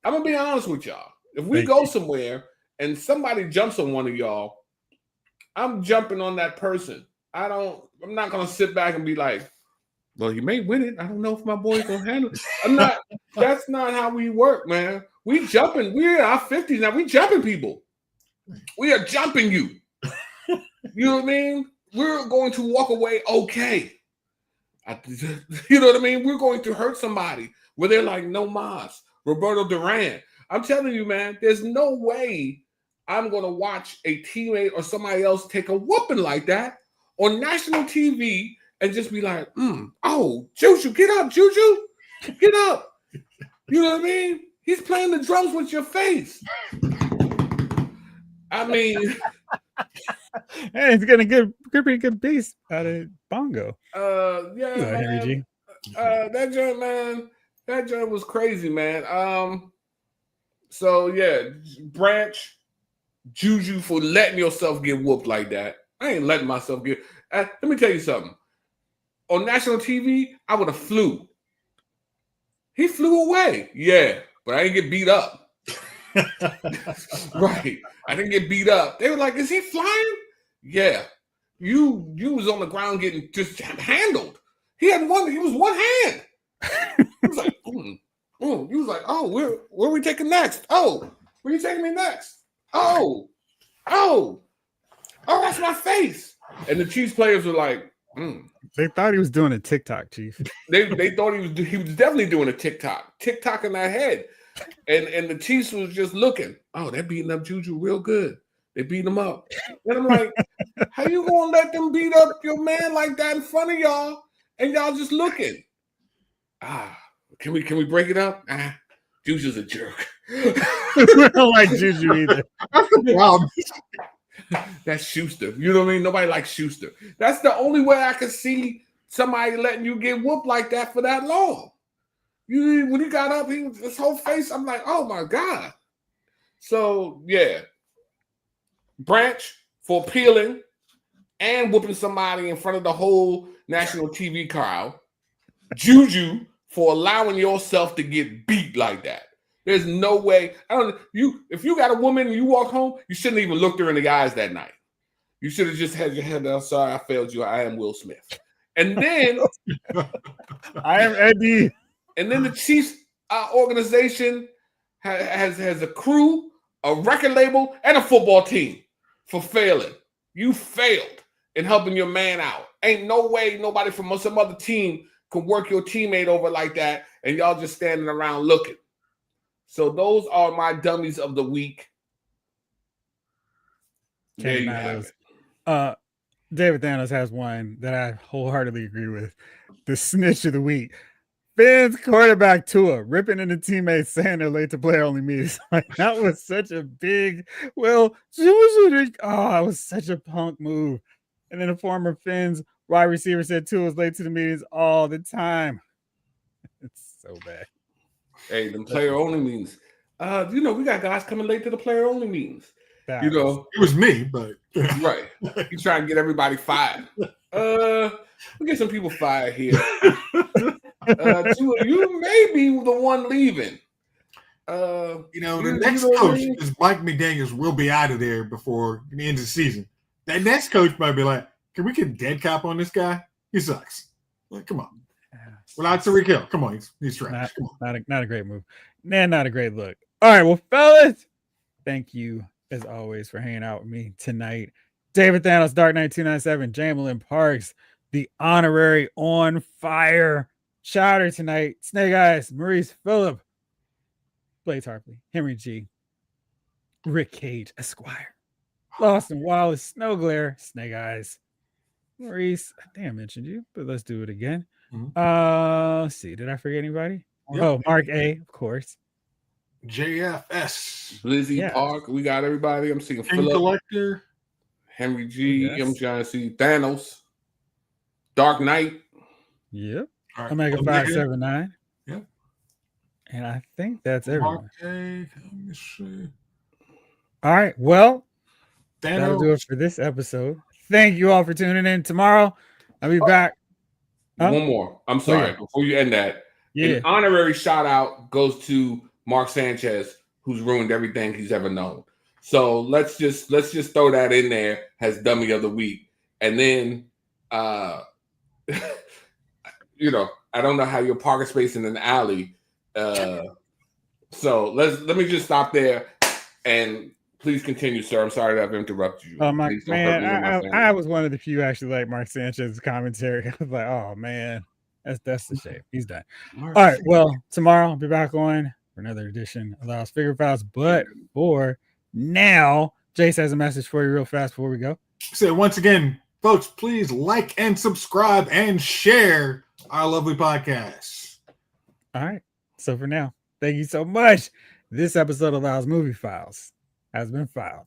I'm gonna be honest with y'all. If we go somewhere and somebody jumps on one of y'all, I'm jumping on that person. I'm not gonna sit back and be like, well, you may win it. I don't know if my boy's gonna handle it. That's not how we work, man. We jumping, we're in our 50s now. We jumping people. We are jumping you. You know what I mean? We're going to walk away okay. You know what I mean? We're going to hurt somebody where they're like, no mas, Roberto Duran. I'm telling you, man, there's no way I'm going to watch a teammate or somebody else take a whooping like that on national TV and just be like, oh, Juju, get up, Juju. Get up. You know what I mean? He's playing the drums with your face. I mean... Hey, it's gonna get pretty good bass out of bongo. Yeah, man. Henry G. That joint was crazy, man. So yeah, Branch, Juju for letting yourself get whooped like that. I ain't letting myself get. Let me tell you something. On national TV, I would have flew. He flew away, yeah, but I didn't get beat up. Right, I didn't get beat up. They were like, "Is he flying?" Yeah, you was on the ground getting just handled. He was one hand. He was like, He was like, "Oh, where are we taking next? Oh, where are you taking me next? Oh, that's my face." And the Chiefs players were like, They thought he was doing a TikTok, Chief. They thought he was definitely doing a TikTok in their head. And the Chiefs was just looking. Oh, they're beating up Juju real good. They beat him up. And I'm like, how you gonna let them beat up your man like that in front of y'all? And y'all just looking. Can we break it up? Juju's a jerk. I don't like Juju either. That's Schuster. You know what I mean? Nobody likes Schuster. That's the only way I can see somebody letting you get whooped like that for that long. When he got up, his whole face, I'm like, oh my God. So yeah. Branch for appealing and whooping somebody in front of the whole national TV crowd. Juju for allowing yourself to get beat like that. There's no way. If you got a woman and you walk home, you shouldn't even look her in the eyes that night. You should have just had your head down. Sorry, I failed you. I am Will Smith. And then I am Eddie. And then the Chiefs organization has a crew, a record label, and a football team for failing. You failed in helping your man out. Ain't no way nobody from some other team can work your teammate over like that, and y'all just standing around looking. So those are my dummies of the week. There you have it. David Thanos has one that I wholeheartedly agree with. The snitch of the week. Fans quarterback Tua ripping into teammates saying they're late to player only meetings. Like, that was such a big, it was such a punk move. And then a former Fins wide receiver said Tua was late to the meetings all the time. It's so bad. Hey, them player only meetings. We got guys coming late to the player only meetings. It was me, but right. You trying to get everybody fired. We get some people fired here. You may be the one leaving. The next coach is Mike McDaniels will be out of there before the end of the season. That next coach might be like, can we get a dead cap on this guy? He sucks. Like, come on. Well, not Tariq Hill. Come on, he's trash. Not a great move. Not a great look. All right, well, fellas, thank you as always for hanging out with me tonight. David Thanos, Dark Knight 297, Jamelin Parks, the honorary on fire shouter tonight. Snake Eyes, Maurice Phillip, Blaze Harpley, Henry G, Rick Cage, Esquire, Lost and Wallace, Snow Glare, Snake Eyes, Maurice. I think I mentioned you, but let's do it again. Let's see. Did I forget anybody? Yep. Oh, Mark A, of course. JFS. Blizzy Park. We got everybody. I'm seeing King Phillip. Collector. Henry G. Yes. I'm trying to see Thanos. Dark Knight. Yep. All right. Omega 579. Yep. And I think that's everyone. Let me see. All right. Well, that'll do it Thanos. for this episode. Thank you all for tuning in. Tomorrow, I'll be back. Huh? One more. I'm sorry. yeah. Before you end that, Yeah. an honorary shout out goes to Mark Sanchez, who's ruined everything he's ever known. So let's just throw that in there as dummy of the week. And then you know, I don't know how you're parking space in an alley. So let me just stop there and please continue, sir. I'm sorry that I've interrupted you. Oh my man, I was one of the few actually like Mark Sanchez's commentary. I was like, oh man, that's the shame. He's done. All right. Well, tomorrow I'll be back on for another edition of Lost Figure Files. But for now, Jace has a message for you real fast before we go. So once again, folks, please like and subscribe and share our lovely podcast. All right. So for now, thank you so much. This episode of Lost Movie Files has been filed.